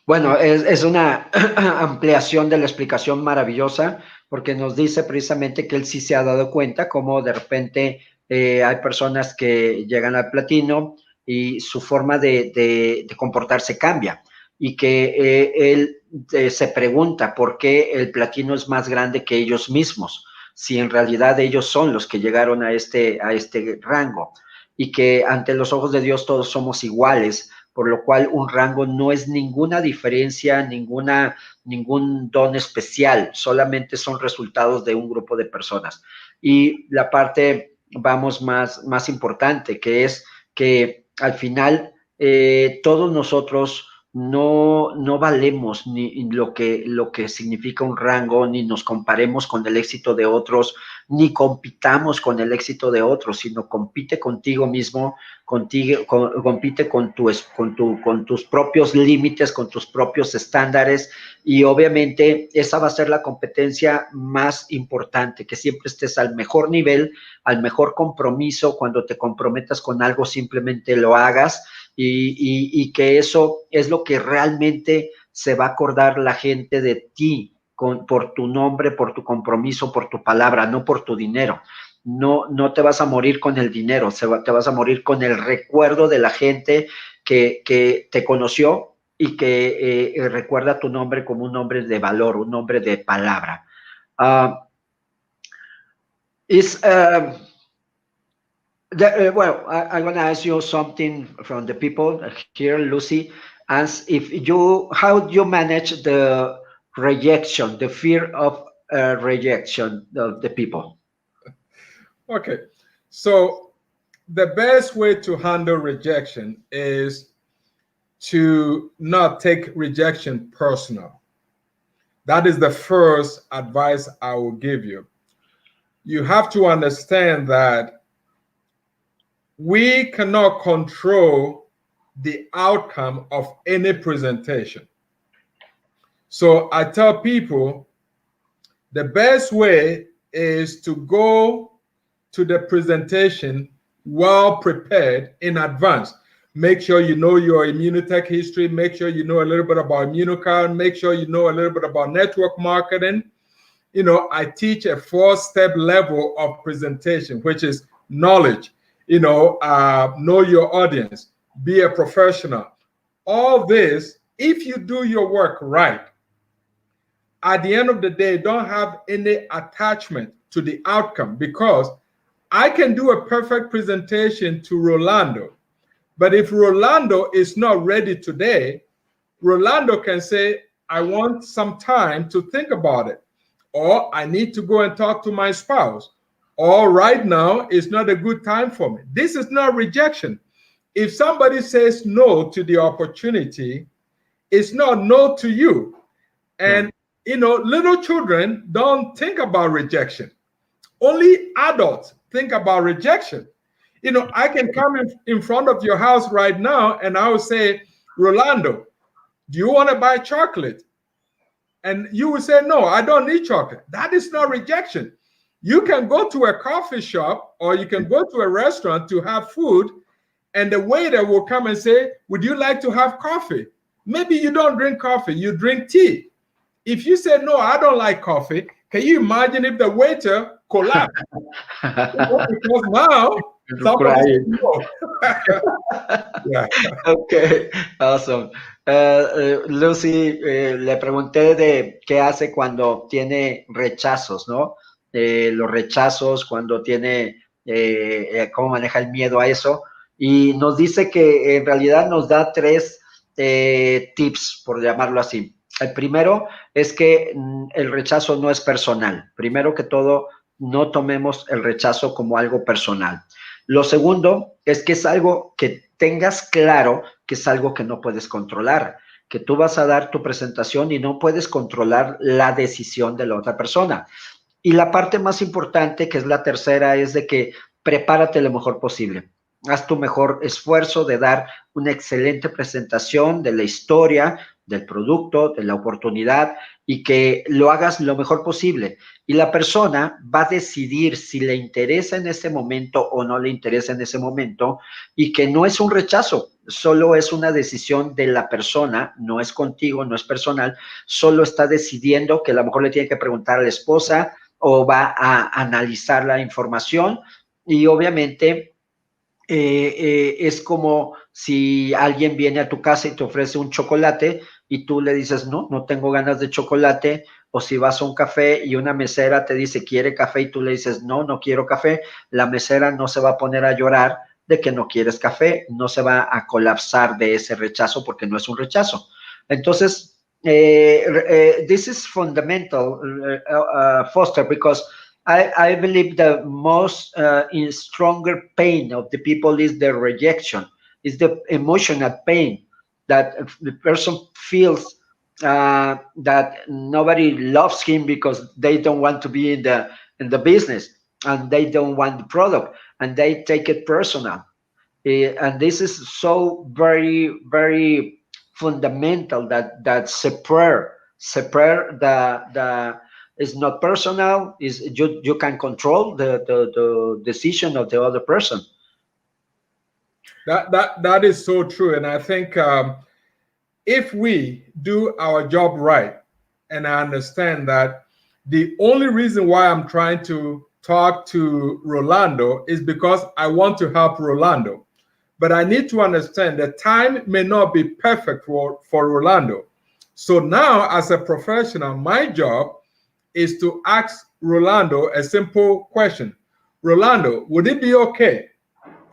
Bueno, es una ampliación de la explicación maravillosa, porque nos dice precisamente que él sí se ha dado cuenta cómo de repente hay personas que llegan al platino y su forma de comportarse cambia, y que él se pregunta por qué el platino es más grande que ellos mismos, si en realidad ellos son los que llegaron a este rango, y que ante los ojos de Dios todos somos iguales, por lo cual un rango no es ninguna diferencia, ningún don especial, solamente son resultados de un grupo de personas. Y la parte, vamos, más importante, que es que al final todos nosotros no valemos ni lo que significa un rango, ni nos comparemos con el éxito de otros, ni compitamos con el éxito de otros, sino compite contigo mismo, compite con tus propios límites, con tus propios estándares, y obviamente esa va a ser la competencia más importante, que siempre estés al mejor nivel, al mejor compromiso. Cuando te comprometas con algo, simplemente lo hagas, y que eso es lo que realmente se va a acordar la gente de ti, por tu nombre, por tu compromiso, por tu palabra, no por tu dinero. No te vas a morir con el dinero, te vas a morir con el recuerdo de la gente que te conoció y que recuerda tu nombre como un nombre de valor, un nombre de palabra. Well, I'm going to ask you something from the people here, Lucy. As if you, how do you manage the rejection, the fear of rejection of the people? Okay, so the best way to handle rejection is to not take rejection personal. That is the first advice I will give you. You have to understand that we cannot control the outcome of any presentation. So I tell people the best way is to go to the presentation well prepared in advance. Make sure you know your Immunotech history. Make sure you know a little bit about Immunocard. Make sure you know a little bit about network marketing. You know, I teach a 4-step level of presentation, which is knowledge, know your audience, be a professional. All this, if you do your work right, at the end of the day, don't have any attachment to the outcome, because I can do a perfect presentation to Rolando, but if Rolando is not ready today, Rolando can say, I want some time to think about it, or I need to go and talk to my spouse, or right now is not a good time for me. This is not rejection. If somebody says no to the opportunity, it's not no to you. And little children don't think about rejection. Only adults think about rejection. I can come in front of your house right now and I will say, Rolando, do you want to buy chocolate? And you will say, no, I don't need chocolate. That is not rejection. You can go to a coffee shop or you can go to a restaurant to have food, and the waiter will come and say, would you like to have coffee? Maybe you don't drink coffee, you drink tea. If you say, no, I don't like coffee, can you imagine if the waiter collapsed? Because now somebody said no. Yeah. Okay, awesome. Lucy, le pregunté de qué hace cuando tiene rechazos, ¿no? Los rechazos, cuando tiene, cómo maneja el miedo a eso. Y nos dice que en realidad nos da 3 tips, por llamarlo así. El primero es que el rechazo no es personal. Primero que todo, no tomemos el rechazo como algo personal. Lo segundo es que es algo que tengas claro que es algo que no puedes controlar, que tú vas a dar tu presentación y no puedes controlar la decisión de la otra persona. Y la parte más importante, que es la tercera, es de que prepárate lo mejor posible. Haz tu mejor esfuerzo de dar una excelente presentación de la historia, del producto, de la oportunidad, y que lo hagas lo mejor posible. Y la persona va a decidir si le interesa en ese momento o no le interesa en ese momento, y que no es un rechazo, solo es una decisión de la persona, no es contigo, no es personal, solo está decidiendo que a lo mejor le tiene que preguntar a la esposa o va a analizar la información. Y obviamente es como si alguien viene a tu casa y te ofrece un chocolate y tú le dices, no, no tengo ganas de chocolate. O si vas a un café y una mesera te dice, ¿quiere café? Y tú le dices, no, no quiero café. La mesera no se va a poner a llorar de que no quieres café, no se va a colapsar de ese rechazo porque no es un rechazo. Entonces, this is fundamental, Foster, because I believe the most stronger pain of the people is the rejection, is the emotional pain that the person feels that nobody loves him because they don't want to be in the business and they don't want the product and they take it personal. And this is so very, very fundamental that separate the it's not personal, is you can control the decision of the other person. That is so true. And I think if we do our job right, and I understand that the only reason why I'm trying to talk to Rolando is because I want to help Rolando. But I need to understand that time may not be perfect for Rolando. So now, as a professional, my job is to ask Rolando a simple question. Rolando, would it be okay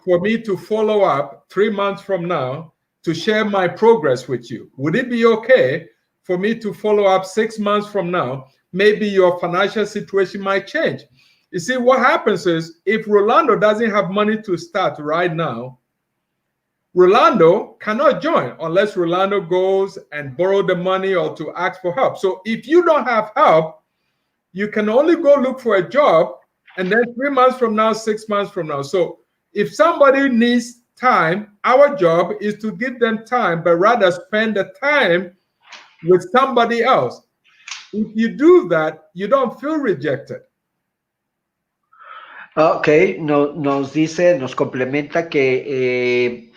for me to follow up 3 months from now to share my progress with you. Would it be okay for me to follow up 6 months from now? Maybe your financial situation might change. You see, what happens is if Rolando doesn't have money to start right now, Rolando cannot join unless Rolando goes and borrow the money or to ask for help. So if you don't have help, you can only go look for a job, and then 3 months from now, 6 months from now. So if somebody needs time, our job is to give them time, but rather spend the time with somebody else. If you do that, you don't feel rejected. Ok, nos dice, nos complementa que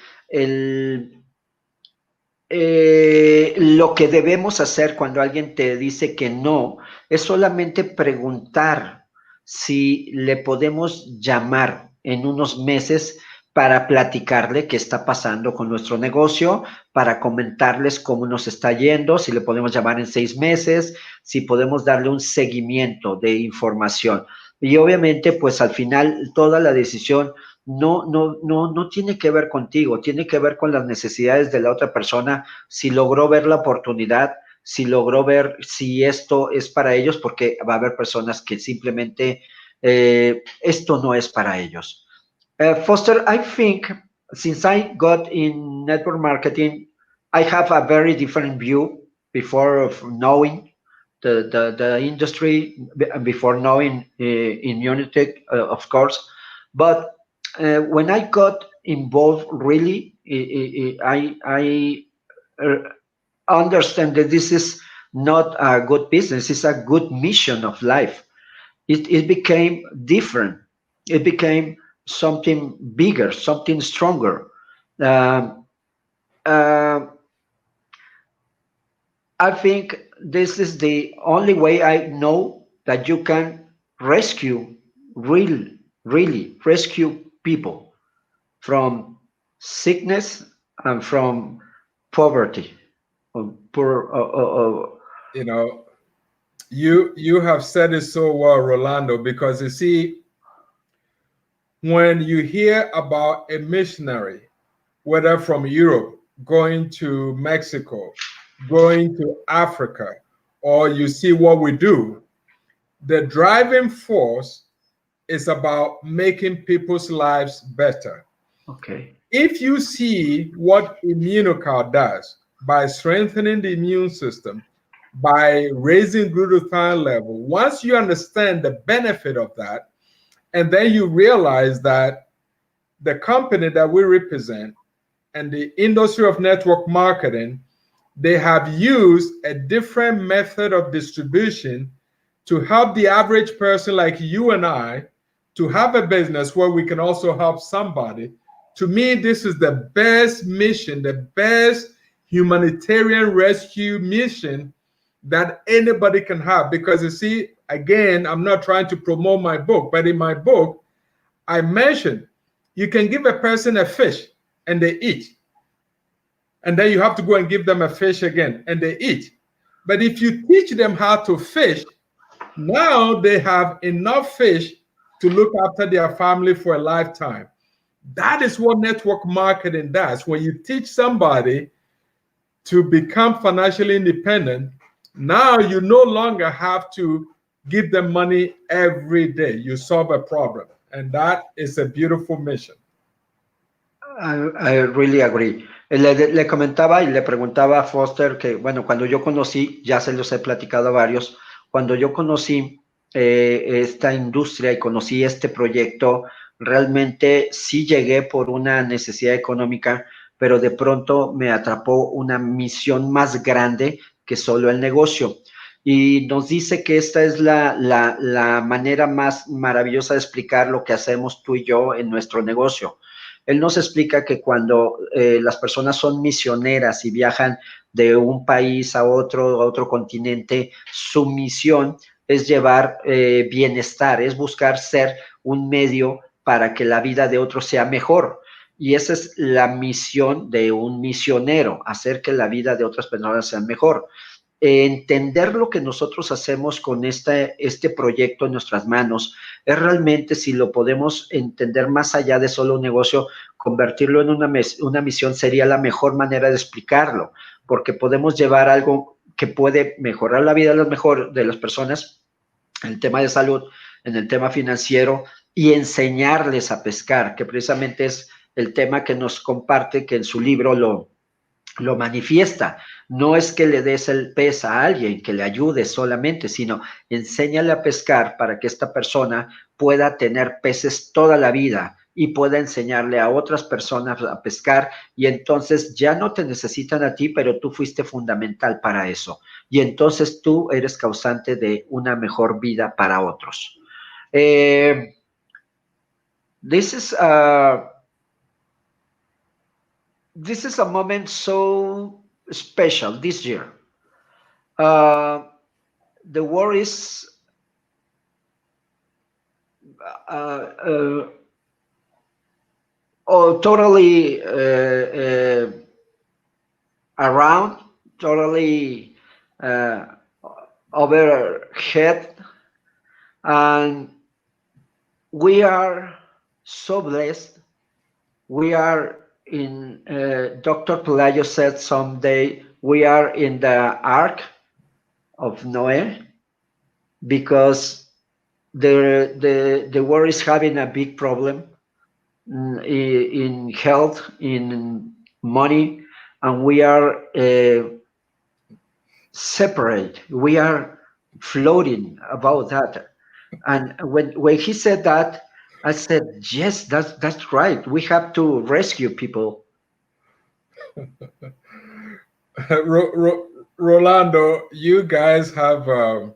lo que debemos hacer cuando alguien te dice que no es solamente preguntar si le podemos llamar en unos meses para platicarle qué está pasando con nuestro negocio, para comentarles cómo nos está yendo, si le podemos llamar en 6 meses, si podemos darle un seguimiento de información. Y obviamente, pues al final, toda la decisión no tiene que ver contigo, tiene que ver con las necesidades de la otra persona, si logró ver la oportunidad, si logró ver si esto es para ellos, porque va a haber personas que simplemente esto no es para ellos. Foster, I think since I got in network marketing, I have a very different view before of knowing the industry, before knowing immunity, of course. But when I got involved, really, I understand that this is not a good business, it's a good mission of life. It became different. It became something bigger, something stronger. Um, uh, I think this is the only way I know that you can rescue, really rescue people from sickness and from poverty. Poor, You know, you have said it so well, Rolando, because you see, when you hear about a missionary, whether from Europe, going to Mexico, going to Africa, or you see what we do, the driving force is about making people's lives better. okay. If you see what Immunocal does by strengthening the immune system, by raising glutathione level, once you understand the benefit of that, and then you realize that the company that we represent and the industry of network marketing, they have used a different method of distribution to help the average person like you and I to have a business where we can also help somebody. To me, this is the best mission, the best humanitarian rescue mission that anybody can have. Because you see, again, I'm not trying to promote my book, but in my book, I mentioned you can give a person a fish and they eat. And then you have to go and give them a fish again and they eat. But if you teach them how to fish, now they have enough fish to look after their family for a lifetime. That is what network marketing does. When you teach somebody to become financially independent, now you no longer have to give them money every day. You solve a problem. And that is a beautiful mission. I really agree. Le comentaba y le preguntaba a Foster que, bueno, cuando yo conocí, ya se los he platicado a varios, cuando yo conocí esta industria y conocí este proyecto, realmente sí llegué por una necesidad económica, pero de pronto me atrapó una misión más grande que solo el negocio. Y nos dice que esta es la manera más maravillosa de explicar lo que hacemos tú y yo en nuestro negocio. Él nos explica que cuando las personas son misioneras y viajan de un país a otro continente, su misión es llevar bienestar, es buscar ser un medio para que la vida de otros sea mejor. Y esa es la misión de un misionero, hacer que la vida de otras personas sea mejor. Entender lo que nosotros hacemos con este proyecto en nuestras manos es realmente, si lo podemos entender más allá de solo un negocio, convertirlo en una misión sería la mejor manera de explicarlo, porque podemos llevar algo que puede mejorar la vida de las personas, en el tema de salud, en el tema financiero, y enseñarles a pescar, que precisamente es el tema que nos comparte, que en su libro lo manifiesta. No es que le des el pez a alguien, que le ayude solamente, sino enséñale a pescar para que esta persona pueda tener peces toda la vida y pueda enseñarle a otras personas a pescar, y entonces ya no te necesitan a ti, pero tú fuiste fundamental para eso. Y entonces tú eres causante de una mejor vida para otros. This is a moment so special this year. The war is totally around, totally overhead, and we are so blessed. We are in, Dr. Pelayo said someday, we are in the ark of Noé, because the world is having a big problem in health, in money, and we are separate. We are floating about that. And when he said that, I said, yes, that's right. We have to rescue people. Rolando, you guys have a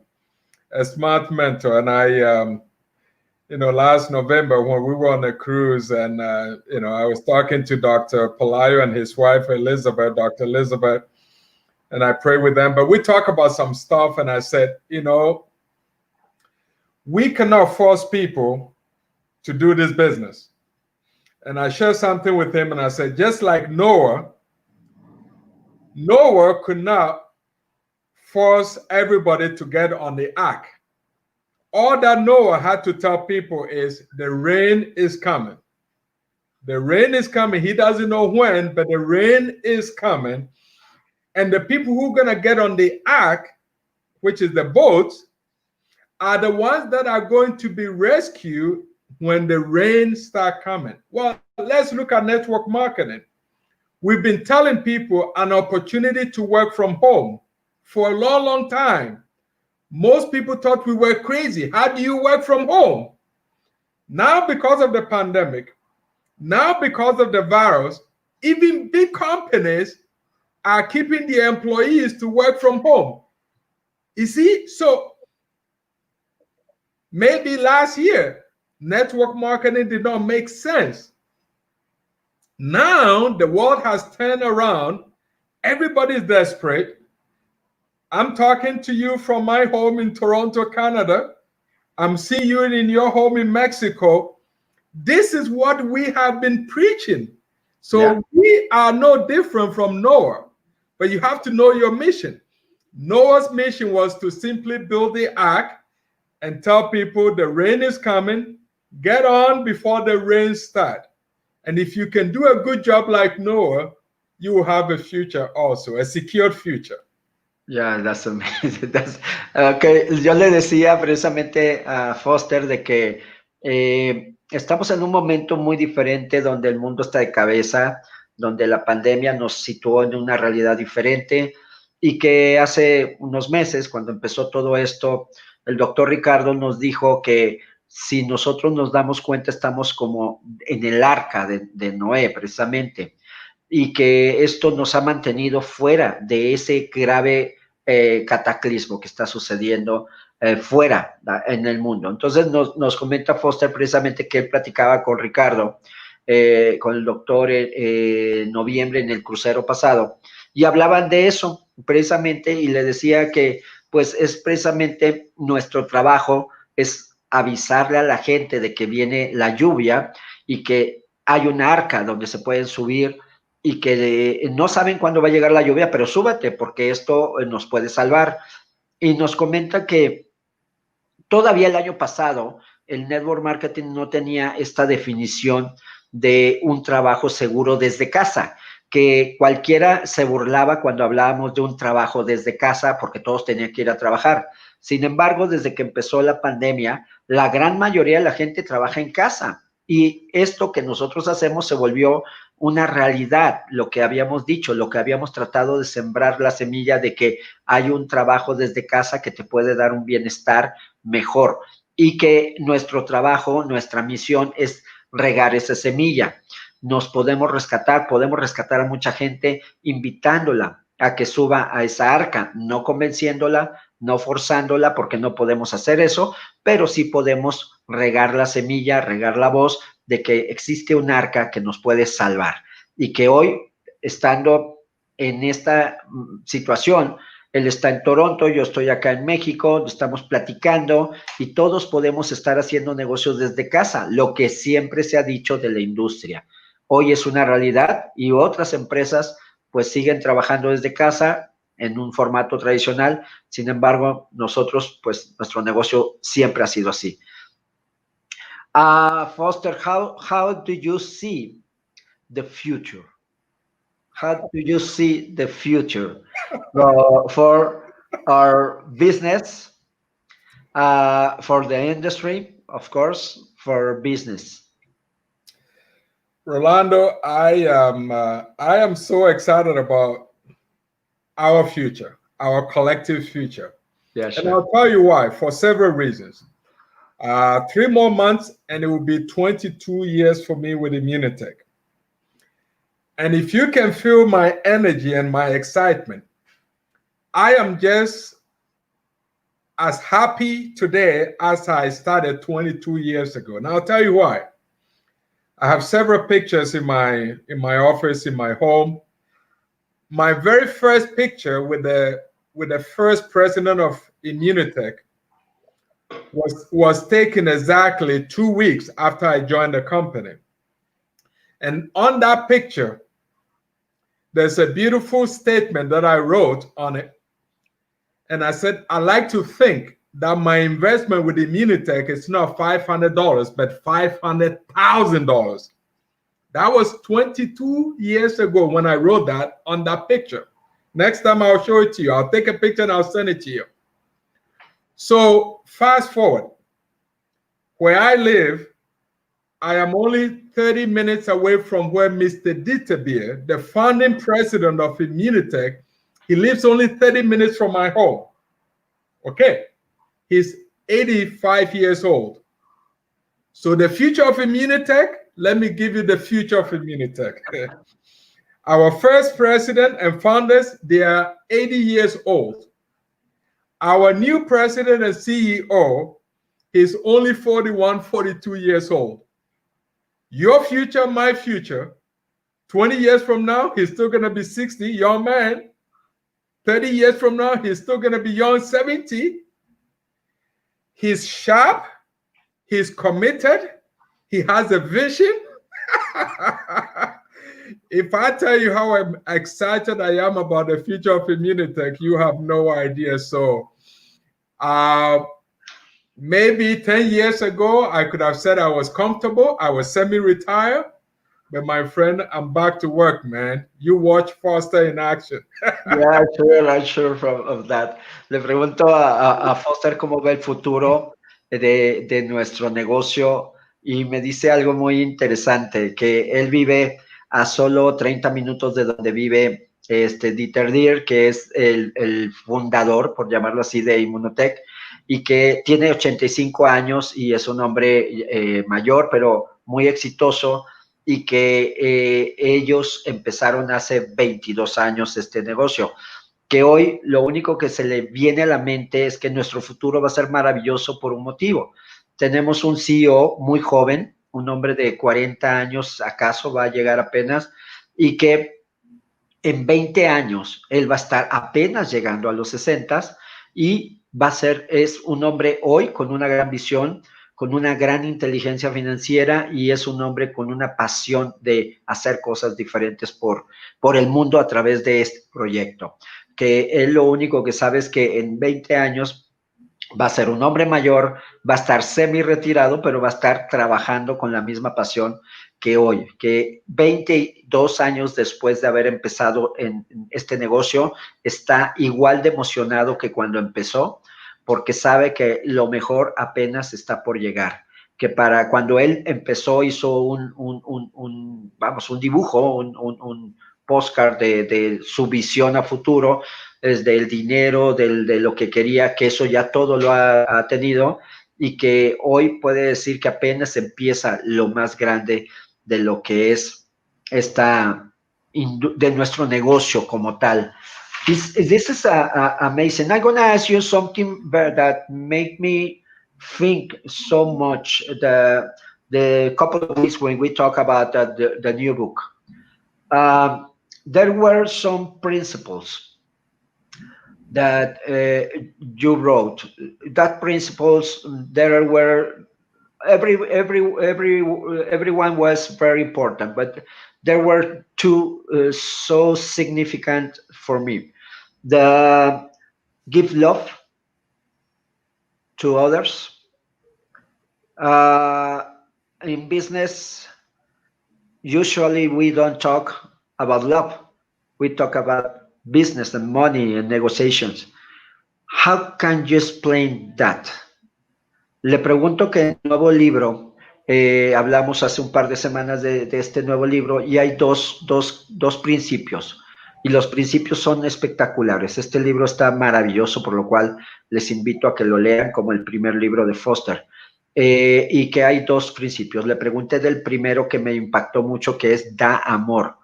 smart mentor, and I, last November when we were on a cruise, and I was talking to Dr. Pelayo and his wife Elizabeth, Dr. Elizabeth, and I prayed with them. But we talked about some stuff, and I said, we cannot force people to do this business. And I shared something with him, and I said, just like Noah could not force everybody to get on the ark. All that Noah had to tell people is the rain is coming. The rain is coming. He doesn't know when, but the rain is coming. And the people who are going to get on the ark, which is the boats, are the ones that are going to be rescued when the rain starts coming. Well, let's look at network marketing. We've been telling people an opportunity to work from home for a long, long time. Most people thought we were crazy. How do you work from home? Now, because of the pandemic, now because of the virus, even big companies are keeping the employees to work from home. You see, so maybe last year, network marketing did not make sense. Now the world has turned around. Everybody's desperate. I'm talking to you from my home in Toronto, Canada. I'm seeing you in your home in Mexico. This is what we have been preaching. So we are no different from Noah, but you have to know your mission. Noah's mission was to simply build the ark and tell people the rain is coming, get on before the rain starts. And if you can do a good job like Noah, you will have a future also, a secured future. Yeah, that's amazing. Okay. Yo le decía precisamente a Foster de que estamos en un momento muy diferente, donde el mundo está de cabeza, donde la pandemia nos situó en una realidad diferente, y que hace unos meses, cuando empezó todo esto, el doctor Ricardo nos dijo que si nosotros nos damos cuenta, estamos como en el arca de Noé, precisamente, y que esto nos ha mantenido fuera de ese grave cataclismo que está sucediendo fuera en el mundo. Entonces nos comenta Foster precisamente que él platicaba con Ricardo, con el doctor en noviembre en el crucero pasado, y hablaban de eso precisamente, y le decía que pues es precisamente nuestro trabajo, es avisarle a la gente de que viene la lluvia y que hay un arca donde se pueden subir, y que no saben cuándo va a llegar la lluvia, pero súbete porque esto nos puede salvar. Y nos comenta que todavía el año pasado el network marketing no tenía esta definición de un trabajo seguro desde casa, que cualquiera se burlaba cuando hablábamos de un trabajo desde casa porque todos tenían que ir a trabajar. Sin embargo, desde que empezó la pandemia, la gran mayoría de la gente trabaja en casa y esto que nosotros hacemos se volvió una realidad, lo que habíamos dicho, lo que habíamos tratado de sembrar la semilla de que hay un trabajo desde casa que te puede dar un bienestar mejor y que nuestro trabajo, nuestra misión es regar esa semilla. Nos podemos rescatar a mucha gente invitándola a que suba a esa arca, no convenciéndola, no forzándola, porque no podemos hacer eso, pero sí podemos regar la semilla, regar la voz de que existe un arca que nos puede salvar y que hoy, estando en esta situación, él está en Toronto, yo estoy acá en México, estamos platicando y todos podemos estar haciendo negocios desde casa, lo que siempre se ha dicho de la industria. Hoy es una realidad y otras empresas pues siguen trabajando desde casa en un formato tradicional. Sin embargo, nosotros, pues nuestro negocio siempre ha sido así. Foster, how do you see the future? How do you see the future for our business, for the industry, of course, for business? Rolando, I am so excited about our future, our collective future. Yeah, sure. And I'll tell you why, for several reasons. 3 more months and it will be 22 years for me with Immunitech. And if you can feel my energy and my excitement, I am just as happy today as I started 22 years ago. And I'll tell you why. I have several pictures in my office, in my home. My very first picture with the first president of Immunitech was taken exactly 2 weeks after I joined the company. And on that picture, there's a beautiful statement that I wrote on it. And I said, I like to think that my investment with Immunitech is not $500, but $500,000. That was 22 years ago when I wrote that on that picture. Next time I'll show it to you. I'll take a picture and I'll send it to you. So fast forward. Where I live, I am only 30 minutes away from where Mr. Dieterbeer, the founding president of Immunitech, he lives only 30 minutes from my home. Okay. He's 85 years old. So the future of Immunitech, let me give you the future of Immunitech. Our first president and founders, they are 80 years old. Our new president and CEO is only 41, 42 years old. Your future, my future, 20 years from now, he's still going to be 60, young man. 30 years from now, he's still going to be young, 70. He's sharp. He's committed. He has a vision. If I tell you how excited I am about the future of Immunitech, you have no idea. So maybe 10 years ago, I could have said I was comfortable. I was semi-retired. But my friend, I'm back to work, man. You watch Foster in action. Yeah, I'm sure of that. Le pregunto a Foster cómo ve el futuro de nuestro negocio y me dice algo muy interesante, que él vive a solo 30 minutos de donde vive Dieter Dier, que es el fundador, por llamarlo así, de Immunotech, y que tiene 85 años y es un hombre mayor, pero muy exitoso, y que ellos empezaron hace 22 años este negocio, que hoy lo único que se le viene a la mente es que nuestro futuro va a ser maravilloso por un motivo. Tenemos un CEO muy joven, un hombre de 40 años acaso va a llegar apenas, y que en 20 años él va a estar apenas llegando a los 60 y es un hombre hoy con una gran visión, con una gran inteligencia financiera y es un hombre con una pasión de hacer cosas diferentes por el mundo a través de este proyecto. Que él lo único que sabe es que en 20 años Va a ser un hombre mayor, va a estar semi-retirado, pero va a estar trabajando con la misma pasión que hoy, que 22 años después de haber empezado en este negocio, está igual de emocionado que cuando empezó, porque sabe que lo mejor apenas está por llegar, que para cuando él empezó hizo un dibujo, un postcard de su visión a futuro, desde el dinero, de lo que quería, que eso ya todo lo ha tenido y que hoy puede decir que apenas empieza lo más grande de lo que es de nuestro negocio como tal. This is amazing. I'm going to ask you something that make me think so much the couple of weeks when we talk about the new book. There were some principles that you wrote. That principles there were everyone was very important, but there were two so significant for me. The give love to others. In business, usually we don't talk about love. We talk about business and money and negotiations. How can you explain that? Le pregunto que en el nuevo libro, hablamos hace un par de semanas de este nuevo libro y hay dos principios y los principios son espectaculares. Este libro está maravilloso, por lo cual les invito a que lo lean como el primer libro de Foster. Y que hay dos principios. Le pregunté del primero que me impactó mucho, que es da amor,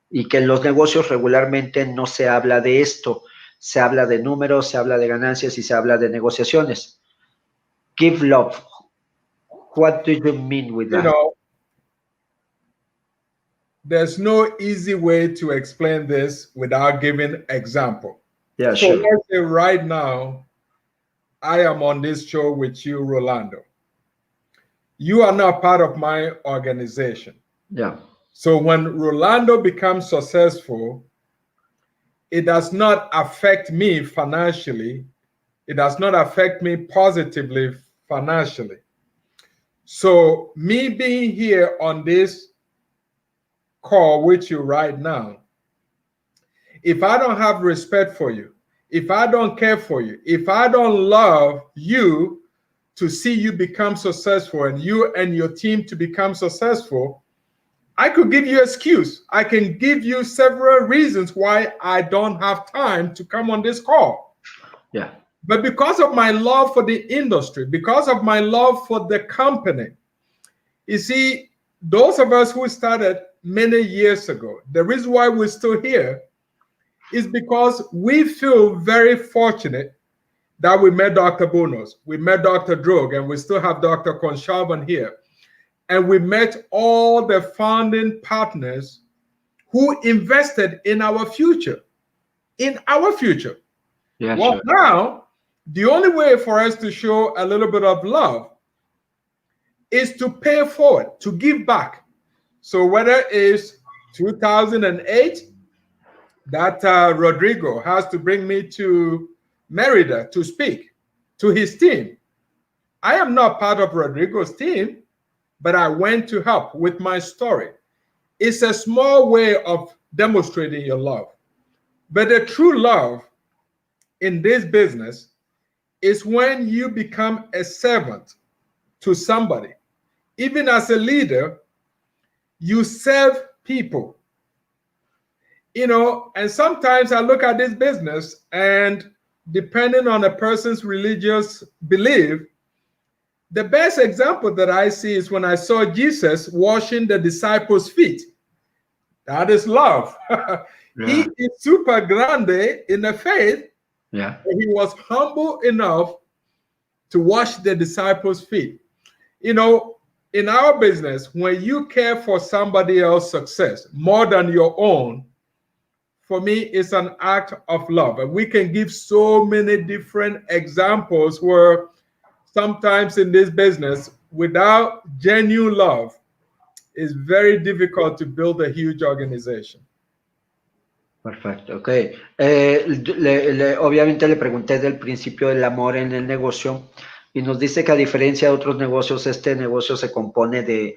y que en los negocios regularmente no se habla de esto, se habla de números, se habla de ganancias y se habla de negociaciones. Give love. What do you mean with that? You know, there's no easy way to explain this without giving example. Yeah, so sure. Let's say right now, I am on this show with you, Rolando. You are not part of my organization. Yeah. So when Rolando becomes successful, it does not affect me financially. It does not affect me positively financially. So me being here on this call with you right now, if I don't have respect for you, if I don't care for you, if I don't love you to see you become successful and you and your team to become successful, I could give you an excuse. I can give you several reasons why I don't have time to come on this call. Yeah. But because of my love for the industry, because of my love for the company, you see, those of us who started many years ago, the reason why we're still here is because we feel very fortunate that we met Dr. Bonos, we met Dr. Droog, and we still have Dr. Conshalvan here. And we met all the founding partners who invested in our future, Yeah, well, sure. Now, the only way for us to show a little bit of love is to pay forward, to give back. So whether it's 2008, that Rodrigo has to bring me to Merida to speak to his team. I am not part of Rodrigo's team, but I went to help with my story. It's a small way of demonstrating your love. But the true love in this business is when you become a servant to somebody. Even as a leader, you serve people. You know, and sometimes I look at this business, and depending on a person's religious belief, the best example that I see is when I saw Jesus washing the disciples' feet. That is love. Yeah. He is super grande in the faith. Yeah. He was humble enough to wash the disciples' feet. You know, in our business, when you care for somebody else's success more than your own, for me, it's an act of love. And we can give so many different examples where sometimes in this business, without genuine love, it's very difficult to build a huge organization. Perfecto, ok. Obviamente le pregunté del principio del amor en el negocio y nos dice que a diferencia de otros negocios, este negocio se compone de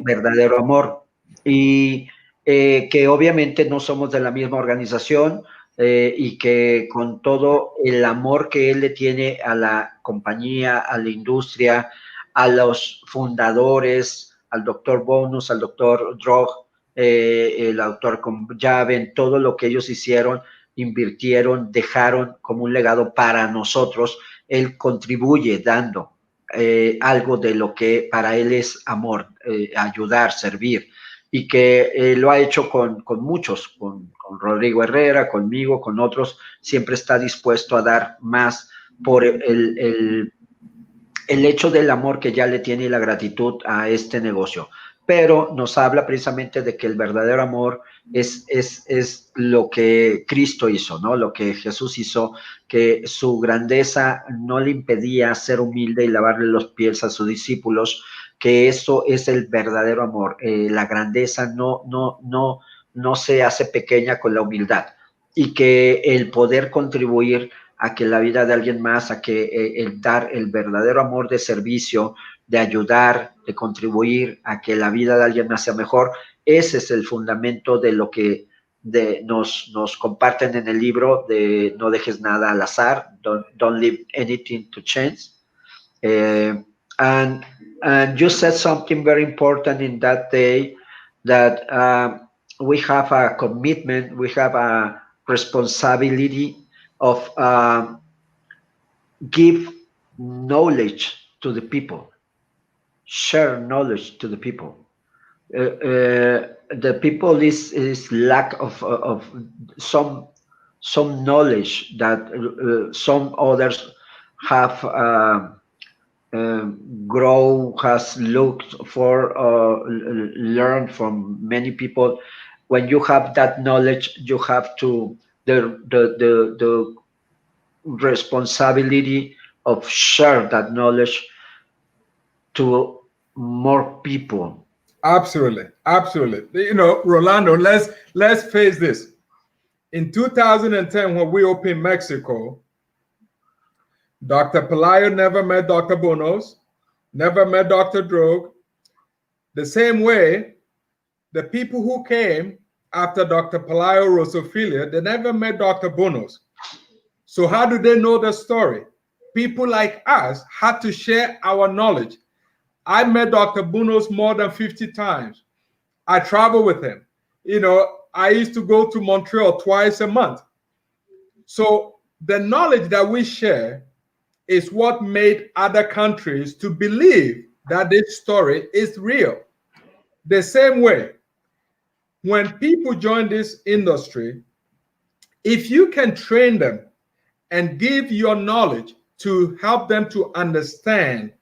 verdadero amor y que obviamente no somos de la misma organización y que con todo el amor que él le tiene a la compañía, a la industria, a los fundadores, al doctor Bonus, al doctor Drog, el autor con llave, todo lo que ellos hicieron, invirtieron, dejaron como un legado para nosotros. Él contribuye dando algo de lo que para él es amor, ayudar, servir, y que lo ha hecho con muchos, con Rodrigo Herrera, conmigo, con otros, siempre está dispuesto a dar más por el hecho del amor que ya le tiene y la gratitud a este negocio. Pero nos habla precisamente de que el verdadero amor es lo que Cristo hizo, ¿no? Lo que Jesús hizo, que su grandeza no le impedía ser humilde y lavarle los pies a sus discípulos, que eso es el verdadero amor. La grandeza no se hace pequeña con la humildad y que el poder contribuir a que la vida de alguien más, a que el dar el verdadero amor de servicio, de ayudar, de contribuir a que la vida de alguien más sea mejor, ese es el fundamento de lo que nos comparten en el libro de No dejes nada al azar, don't leave anything to chance. Uh, and and you said something very important in that day that we have a commitment, we have a responsibility of give knowledge to the people, share knowledge to the people. The people is lack of some knowledge that some others have grow, has looked for, learned from many people. When you have that knowledge, you have to the responsibility of share that knowledge to more people. Absolutely, absolutely. You know, Rolando, let's face this. In 2010, when we opened Mexico, Dr. Pelayo never met Dr. Bonos, never met Dr. Drogue. The same way, the people who came after Dr. Pelayo Rosophilia, they never met Dr. Bonos. So how do they know the story? People like us had to share our knowledge. I met Dr. Bonos more than 50 times. I travel with him. You know, I used to go to Montreal twice a month. So the knowledge that we share is what made other countries to believe that this story is real. The same way, when people join this industry, if you can train them and give your knowledge to help them to understand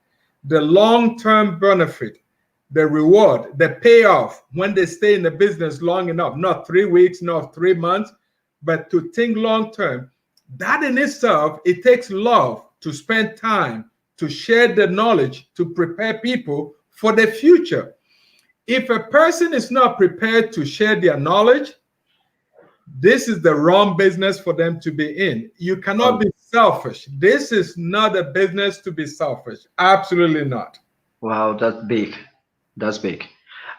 the long-term benefit, the reward, the payoff when they stay in the business long enough, not 3 weeks, not 3 months, but to think long-term, that in itself, it takes love to spend time to share the knowledge to prepare people for the future. If a person is not prepared to share their knowledge, this is the wrong business for them to be in. You cannot be selfish. This is not a business to be selfish. Absolutely not. Wow, that's big. That's big.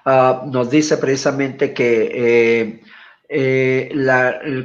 Nos dice precisamente que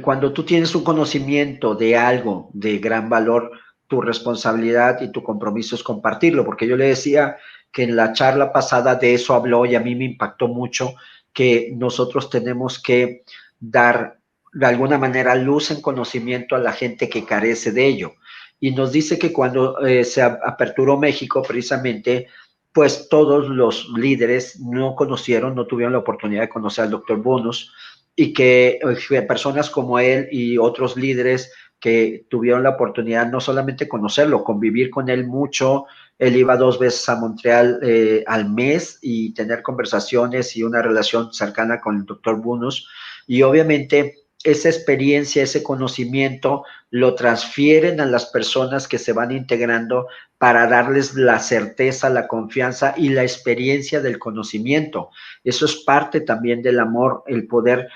cuando tú tienes un conocimiento de algo de gran valor, tu responsabilidad y tu compromiso es compartirlo, porque yo le decía que en la charla pasada de eso habló y a mí me impactó mucho que nosotros tenemos que dar de alguna manera luz en conocimiento a la gente que carece de ello. Y nos dice que cuando se aperturó México, precisamente, pues todos los líderes no conocieron, no tuvieron la oportunidad de conocer al doctor Bonus y que personas como él y otros líderes que tuvieron la oportunidad no solamente conocerlo, convivir con él mucho. Él iba 2 veces a Montreal al mes y tener conversaciones y una relación cercana con el doctor Bonus. Y obviamente esa experiencia, ese conocimiento, lo transfieren a las personas que se van integrando para darles la certeza, la confianza y la experiencia del conocimiento. Eso es parte también del amor, el poder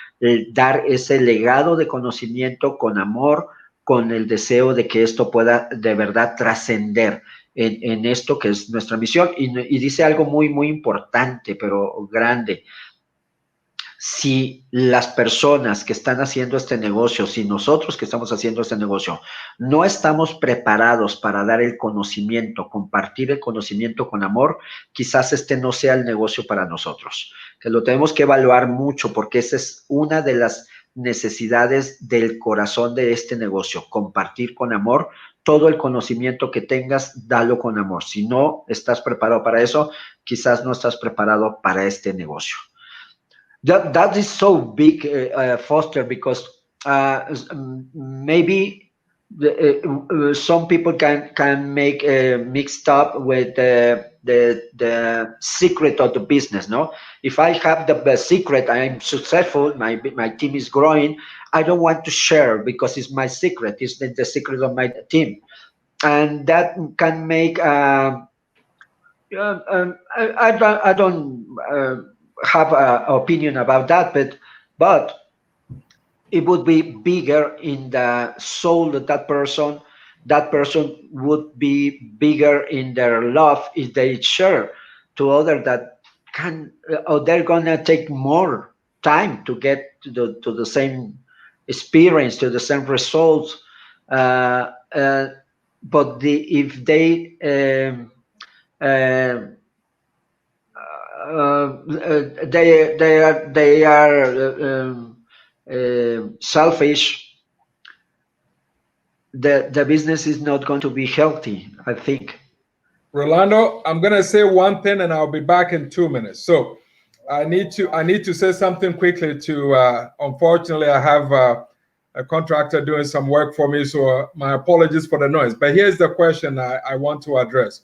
dar ese legado de conocimiento con amor, con el deseo de que esto pueda de verdad trascender en esto que es nuestra misión. Y dice algo muy, muy importante, pero grande. Si las personas que están haciendo este negocio, si nosotros que estamos haciendo este negocio, no estamos preparados para dar el conocimiento, compartir el conocimiento con amor, quizás este no sea el negocio para nosotros. Que lo tenemos que evaluar mucho porque esa es una de las necesidades del corazón de este negocio, compartir con amor todo el conocimiento que tengas, dalo con amor. Si no estás preparado para eso, quizás no estás preparado para este negocio. That is so big, Foster, because maybe some people can make mixed up with the secret of the business. No, if I have the secret, I'm successful. My team is growing. I don't want to share because it's my secret. It's the secret of my team, and that can make. I don't have an opinion about that, but it would be bigger in the soul of that person. That person would be bigger in their love if they share to others that can, or they're gonna take more time to get to the same experience, to the same results. But if they they are selfish, the business is not going to be healthy, I think. Rolando, I'm going to say one thing and I'll be back in 2 minutes. So I need to say something quickly to, unfortunately, I have a contractor doing some work for me, so my apologies for the noise. But here's the question I want to address.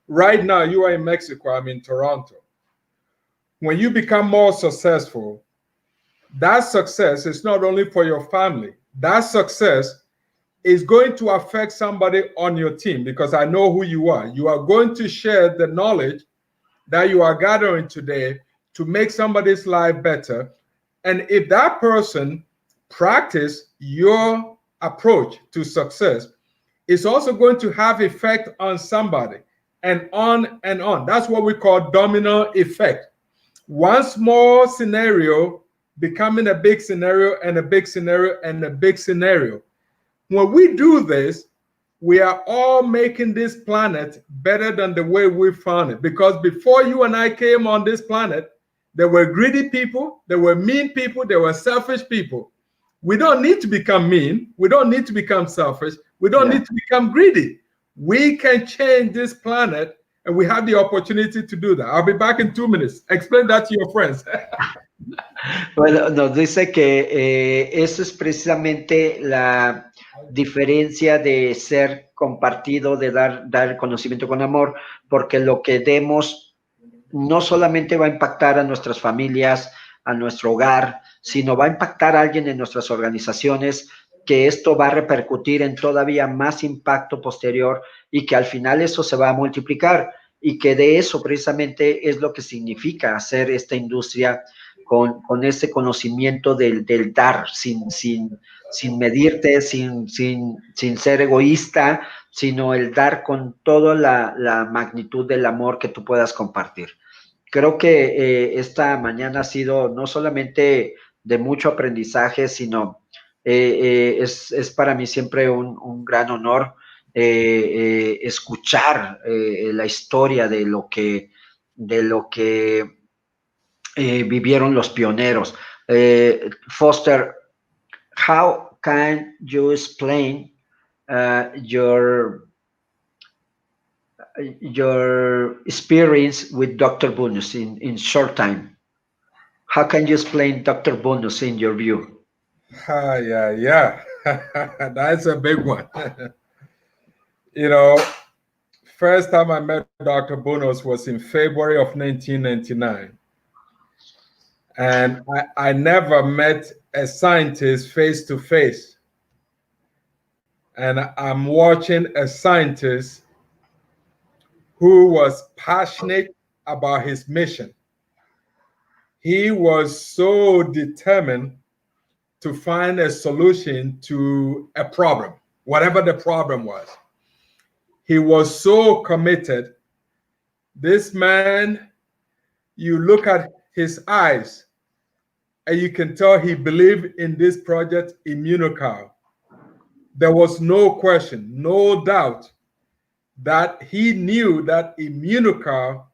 Right now, you are in Mexico, I'm in Toronto. When you become more successful, that success is not only for your family. That success is going to affect somebody on your team, because I know who you are. You are going to share the knowledge that you are gathering today to make somebody's life better. And if that person practice your approach to success, it's also going to have effect on somebody, and on and on. That's what we call domino effect. One small scenario becoming a big scenario and a big scenario and a big scenario. When we do this, we are all making this planet better than the way we found it. Because before you and I came on this planet, there were greedy people, there were mean people, there were selfish people. We don't need to become mean. We don't need to become selfish. We don't need to become greedy. We can change this planet, and we have the opportunity to do that. I'll be back in 2 minutes. Explain that to your friends. Bueno, nos dice que eso es precisamente la diferencia de ser compartido, de dar conocimiento con amor, porque lo que demos no solamente va a impactar a nuestras familias, a nuestro hogar, sino va a impactar a alguien en nuestras organizaciones, que esto va a repercutir en todavía más impacto posterior y que al final eso se va a multiplicar, y que de eso precisamente es lo que significa hacer esta industria con ese conocimiento del dar, sin medirte, sin ser egoísta, sino el dar con toda la magnitud del amor que tú puedas compartir. Creo que esta mañana ha sido no solamente de mucho aprendizaje, sino es para mí siempre un gran honor escuchar la historia de lo que vivieron los pioneros. Foster, how can you explain your experience with Dr. Bonus in short time? How can you explain Dr. Bonus in your view? Yeah. That's a big one. You know, first time I met Dr. Bonus was in February of 1999. And I never met a scientist face to face. And I'm watching a scientist who was passionate about his mission. He was so determined to find a solution to a problem, whatever the problem was. He was so committed. This man, you look at his eyes, and you can tell he believed in this project, Immunocal. There was no question, no doubt that he knew that Immunocal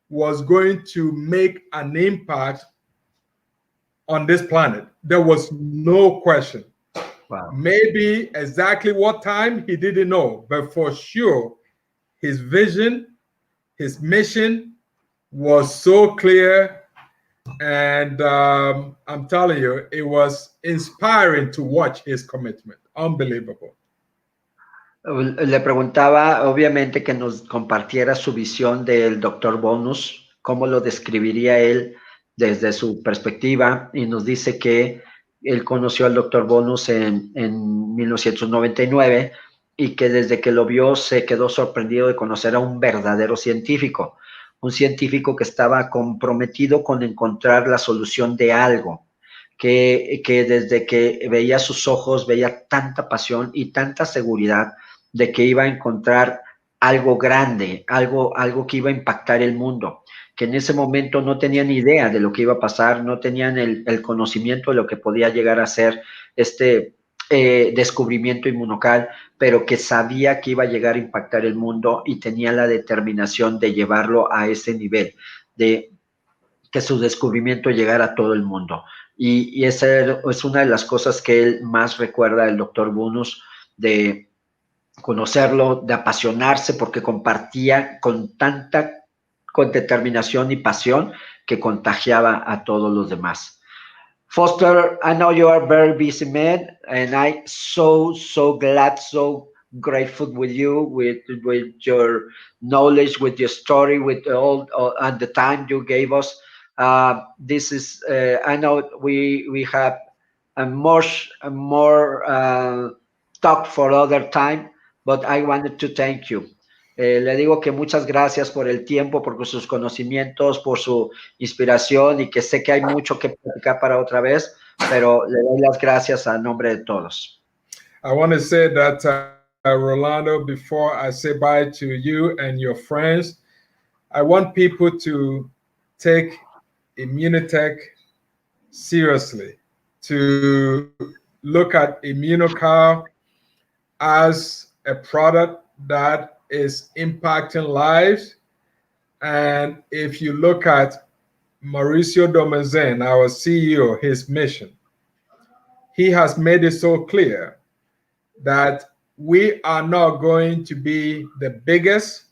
was going to make an impact on this planet. There was no question. Wow. Maybe exactly what time, he didn't know, but for sure, his vision, his mission was so clear. And I'm telling you, it was inspiring to watch his commitment. Unbelievable. Le preguntaba, obviamente, que nos compartiera su visión del Dr. Bonus, cómo lo describiría él desde su perspectiva, y nos dice que él conoció al Dr. Bonus en 1999 y que desde que lo vio se quedó sorprendido de conocer a un verdadero científico, un científico que estaba comprometido con encontrar la solución de algo, que desde que veía sus ojos veía tanta pasión y tanta seguridad de que iba a encontrar algo grande, algo que iba a impactar el mundo, que en ese momento no tenían idea de lo que iba a pasar, no tenían el conocimiento de lo que podía llegar a ser este descubrimiento inmunocal, pero que sabía que iba a llegar a impactar el mundo y tenía la determinación de llevarlo a ese nivel, de que su descubrimiento llegara a todo el mundo. Y esa es una de las cosas que él más recuerda del Dr. Bonus, de conocerlo, de apasionarse, porque compartía con determinación y pasión que contagiaba a todos los demás. Foster, I know you are very busy man, and I'm so glad, so grateful with you, with your knowledge, with your story, with all and the time you gave us. This is, I know we have a more talk for other time, but I wanted to thank you. Le digo que muchas gracias por el tiempo, por sus conocimientos, por su inspiración, y que sé que hay mucho que platicar para otra vez, pero le doy las gracias a nombre de todos. I want to say that, Rolando, before I say bye to you and your friends, I want people to take Immunotech seriously, to look at Immunocal as a product that is impacting lives. And if you look at Mauricio Domazen, our CEO, his mission, he has made it so clear that we are not going to be the biggest.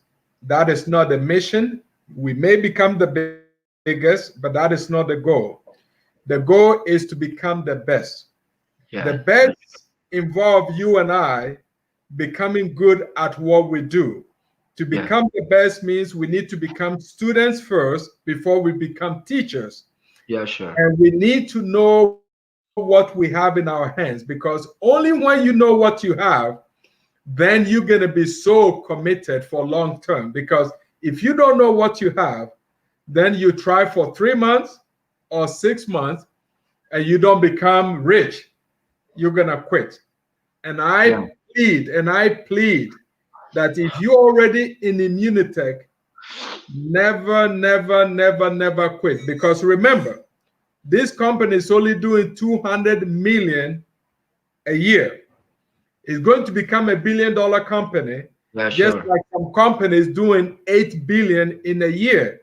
That is not the mission. We may become the biggest, but that is not the goal. The goal is to become the best. Yeah. The best involve you and I becoming good at what we do. To become the best means we need to become students first before we become teachers. Yeah, sure. And we need to know what we have in our hands, because only when you know what you have, then you're going to be so committed for long term. Because if you don't know what you have, then you try for 3 months or 6 months and you don't become rich, you're going to quit. And I plead that if you're already in Immunotech, never quit. Because remember, this company is only doing 200 million a year. It's going to become $1 billion company, just like some companies doing 8 billion in a year.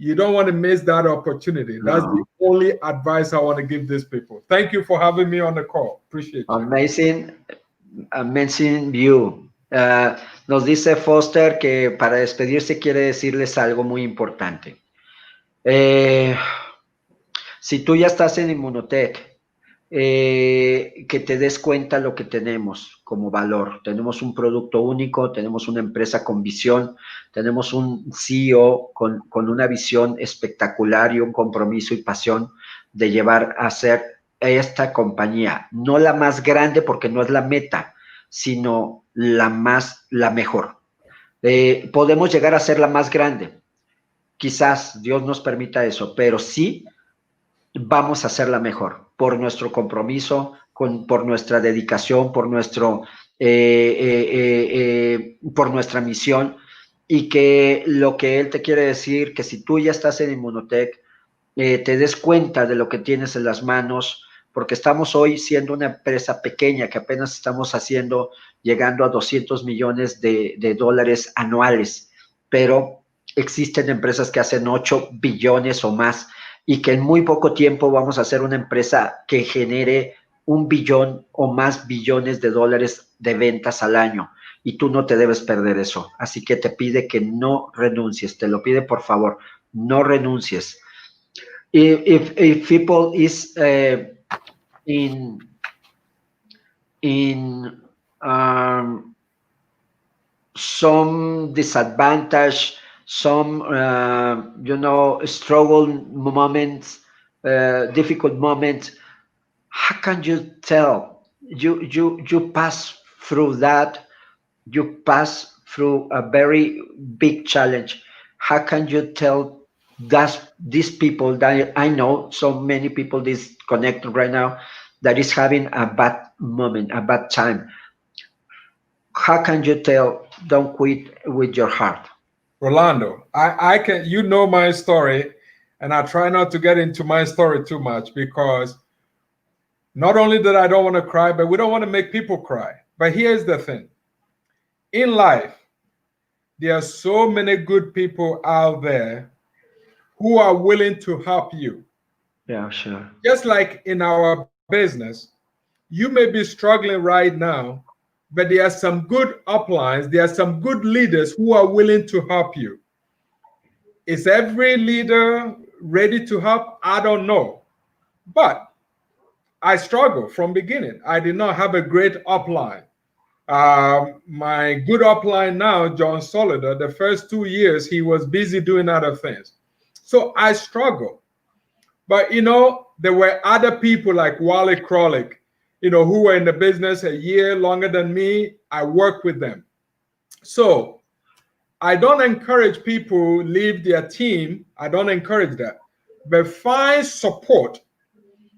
You don't want to miss that opportunity. That's the only advice I want to give these people. Thank you for having me on the call. Appreciate it. Amazing view. Nos dice Foster que para despedirse quiere decirles algo muy importante. Si tú ya estás en Immunotech, que te des cuenta lo que tenemos como valor. Tenemos un producto único, tenemos una empresa con visión, tenemos un CEO con una visión espectacular y un compromiso y pasión de llevar a ser esta compañía, no la más grande porque no es la meta, sino la mejor. Podemos llegar a ser la más grande, quizás Dios nos permita eso, pero sí vamos a hacerla mejor por nuestro compromiso, por nuestra dedicación, por nuestra misión, y que lo que él te quiere decir, que si tú ya estás en Inmunotech, te des cuenta de lo que tienes en las manos, porque estamos hoy siendo una empresa pequeña que apenas estamos haciendo, llegando a 200 millones de dólares anuales, pero existen empresas que hacen 8 billones o más, y que en muy poco tiempo vamos a ser una empresa que genere 1 billón o más billones de dólares de ventas al año, y tú no te debes perder eso. Así que te pide que no renuncies, te lo pide por favor, no renuncies. If people is in in some disadvantage, some struggle moments, difficult moments, how can you tell you pass through that, you pass through a very big challenge? How can you tell these people that I know so many people disconnected right now that is having a bad moment, a bad time? How can you tell don't quit with your heart? Rolando, I can, you know my story, and I try not to get into my story too much, because not only that I don't want to cry, but we don't want to make people cry. But here's the thing. In life, there are so many good people out there who are willing to help you. Yeah, sure. Just like in our business, you may be struggling right now, but there are some good uplines, there are some good leaders who are willing to help you. Is every leader ready to help? I don't know. But I struggled from beginning. I did not have a great upline. My good upline now, John Solider, the first 2 years, he was busy doing other things. So I struggled. But, there were other people like Wally Krolick, who were in the business a year longer than me. I worked with them. So I don't encourage people leave their team. I don't encourage that. But find support.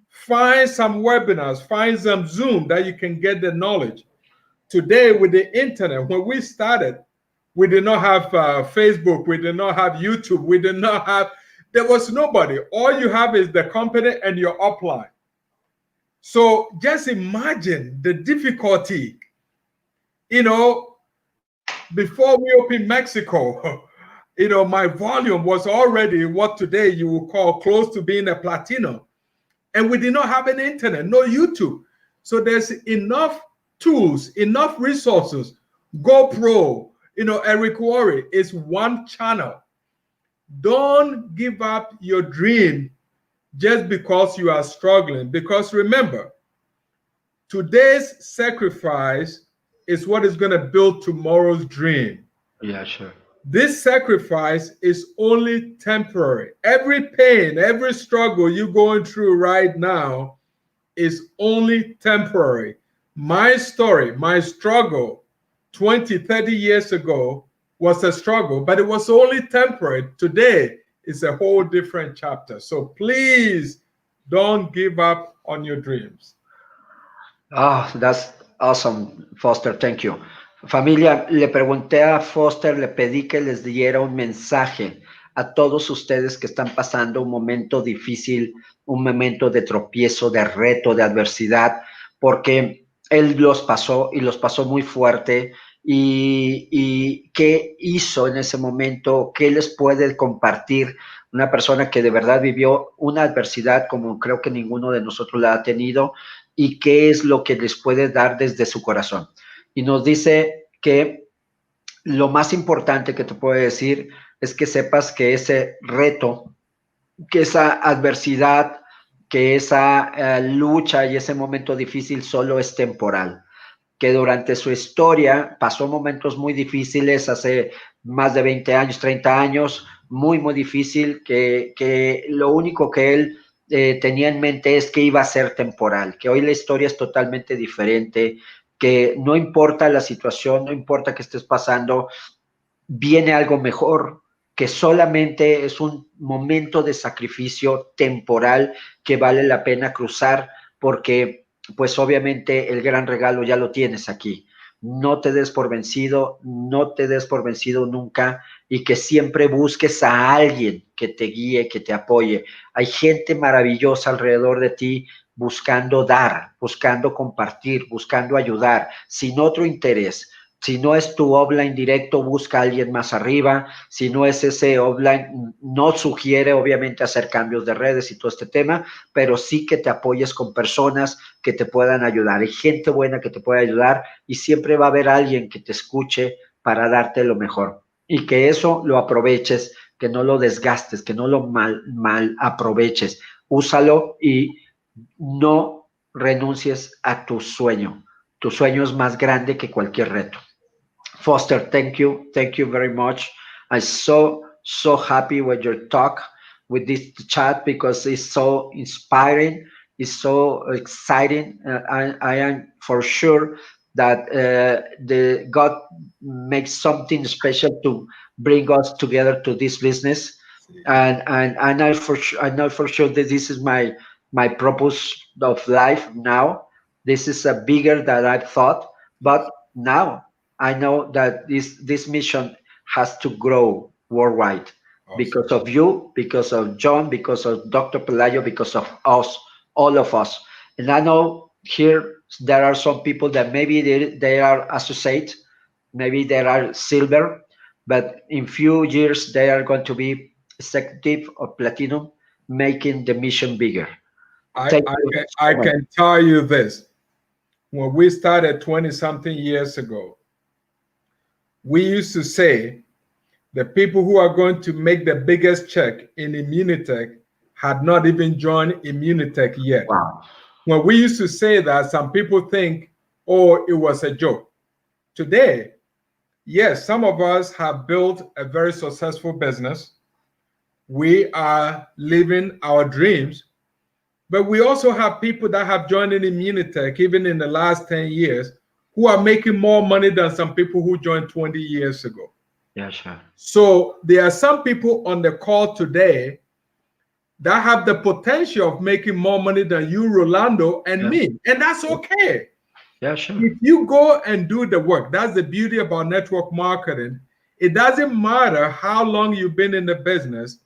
Find some webinars. Find some Zoom that you can get the knowledge. Today, with the internet, when we started, we did not have Facebook. We did not have YouTube. We did not have, there was nobody. All you have is the company and your upline. So just imagine the difficulty. Before we opened Mexico, my volume was already what today you would call close to being a platinum. And we did not have an internet, no YouTube. So there's enough tools, enough resources. GoPro, Eric Worre is one channel. Don't give up your dream just because you are struggling. Because remember, today's sacrifice is what is going to build tomorrow's dream. Yeah, sure. This sacrifice is only temporary. Every pain, every struggle you're going through right now is only temporary. My story, my struggle 20, 30 years ago was a struggle, but it was only temporary. Today is a whole different chapter. So please don't give up on your dreams. Oh, that's awesome, Foster. Thank you. Familia, le pregunté a Foster, le pedí que les diera un mensaje a todos ustedes que están pasando un momento difícil, un momento de tropiezo, de reto, de adversidad, porque él los pasó y los pasó muy fuerte. Y qué hizo en ese momento, qué les puede compartir una persona que de verdad vivió una adversidad como creo que ninguno de nosotros la ha tenido, y qué es lo que les puede dar desde su corazón. Y nos dice que lo más importante que te puede decir es que sepas que ese reto, que esa adversidad que esa lucha y ese momento difícil solo es temporal, que durante su historia pasó momentos muy difíciles hace más de 20 años, 30 años, muy difícil, que lo único que él tenía en mente es que iba a ser temporal, que hoy la historia es totalmente diferente, que no importa la situación, no importa que estés pasando, viene algo mejor, que solamente es un momento de sacrificio temporal que vale la pena cruzar, porque pues obviamente el gran regalo ya lo tienes aquí. No te des por vencido, no te des por vencido nunca, y que siempre busques a alguien que te guíe, que te apoye. Hay gente maravillosa alrededor de ti buscando dar, buscando compartir, buscando ayudar, sin otro interés. Si no es tu offline directo, busca a alguien más arriba. Si no es ese offline, no sugiere obviamente hacer cambios de redes y todo este tema, pero sí que te apoyes con personas que te puedan ayudar. Hay gente buena que te puede ayudar y siempre va a haber alguien que te escuche para darte lo mejor. Y que eso lo aproveches, que no lo desgastes, que no lo mal aproveches. Úsalo y no renuncies a tu sueño. Tu sueño es más grande que cualquier reto. Foster, thank you very much. I'm so happy with your talk, with this chat, because it's so inspiring, it's so exciting. I am for sure that the God makes something special to bring us together to this business, and I know for sure that this is my purpose of life now. This is a bigger than I thought, but now I know that this mission has to grow worldwide. Awesome. Because of you, because of John, because of Dr. Pelayo, because of us, all of us. And I know here there are some people that maybe they are associate, maybe they are silver, but in few years they are going to be executive or platinum, making the mission bigger. I can tell you this. When we started 20-something years ago, we used to say the people who are going to make the biggest check in Immunitech had not even joined Immunitech yet. Wow. When we used to say that, some people think, oh, it was a joke. Today, yes, some of us have built a very successful business. We are living our dreams, but we also have people that have joined in Immunitech, even in the last 10 years, who are making more money than some people who joined 20 years ago. Yeah, sure. So there are some people on the call today that have the potential of making more money than you, Rolando, and me. And that's okay. Yeah, sure. If you go and do the work, that's the beauty about network marketing. It doesn't matter how long you've been in the business.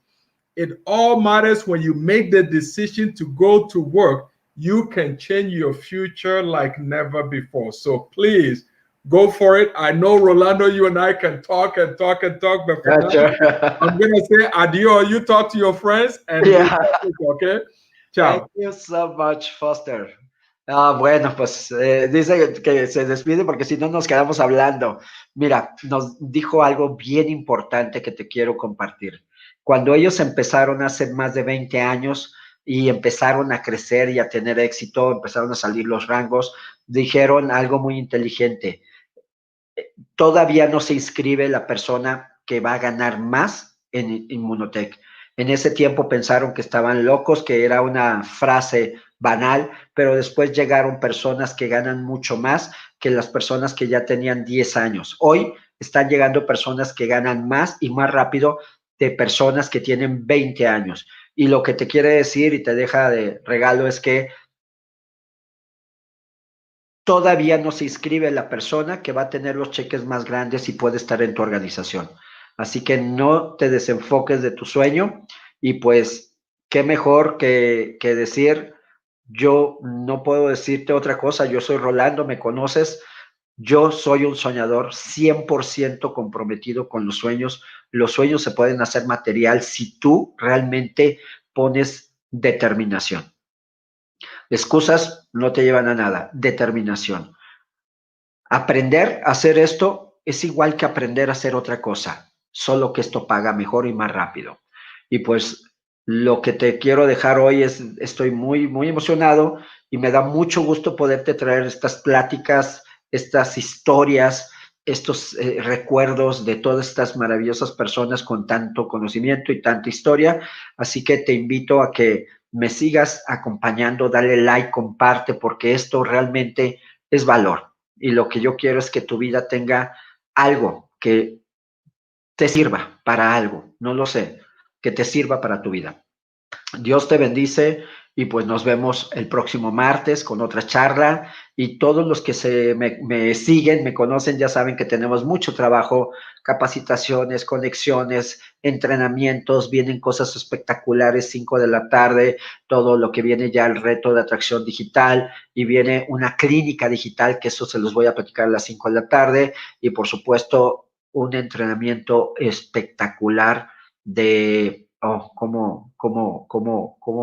It all matters when you make the decision to go to work. You can change your future like never before. So please go for it. I know, Rolando, you and I can talk and talk and talk, but for now, I'm going to say adieu. You talk to your friends and okay? Ciao. Thank you so much, Foster. Bueno, pues dice que se despide porque si no nos quedamos hablando. Mira, nos dijo algo bien importante que te quiero compartir. Cuando ellos empezaron hace más de 20 años y empezaron a crecer y a tener éxito, empezaron a salir los rangos, dijeron algo muy inteligente. Todavía no se inscribe la persona que va a ganar más en Inmunotech. En ese tiempo pensaron que estaban locos, que era una frase banal, pero después llegaron personas que ganan mucho más que las personas que ya tenían 10 años. Hoy están llegando personas que ganan más y más rápido de personas que tienen 20 años. Y lo que te quiere decir y te deja de regalo es que todavía no se inscribe la persona que va a tener los cheques más grandes y puede estar en tu organización. Así que no te desenfoques de tu sueño y pues qué mejor que decir, yo no puedo decirte otra cosa, yo soy Rolando, me conoces, yo soy un soñador 100% comprometido con los sueños se pueden hacer material si tú realmente pones determinación. Excusas no te llevan a nada, determinación. Aprender a hacer esto es igual que aprender a hacer otra cosa, solo que esto paga mejor y más rápido. Y pues Lo que te quiero dejar hoy es, estoy muy, muy emocionado y me da mucho gusto poderte traer estas pláticas, estas historias, estos recuerdos de todas estas maravillosas personas con tanto conocimiento y tanta historia. Así que te invito a que me sigas acompañando, dale like, comparte, porque esto realmente es valor. Y lo que yo quiero es que tu vida tenga algo que te sirva para algo, no lo sé, que te sirva para tu vida. Dios te bendice y pues nos vemos el próximo martes con otra charla y todos los que me siguen, me conocen, ya saben que tenemos mucho trabajo, capacitaciones, conexiones, entrenamientos, vienen cosas espectaculares, 5 de la tarde, todo lo que viene ya el reto de atracción digital y viene una clínica digital que eso se los voy a platicar a las 5 de la tarde y por supuesto un entrenamiento espectacular de cómo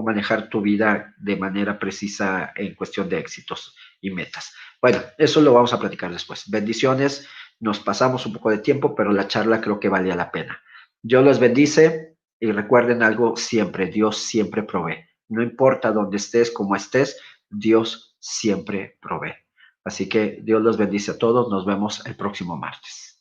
manejar tu vida de manera precisa en cuestión de éxitos y metas. Bueno, eso lo vamos a platicar después. Bendiciones, nos pasamos un poco de tiempo, pero la charla creo que valía la pena. Dios los bendice y recuerden algo siempre, Dios siempre provee. No importa dónde estés, cómo estés, Dios siempre provee. Así que Dios los bendice a todos, nos vemos el próximo martes.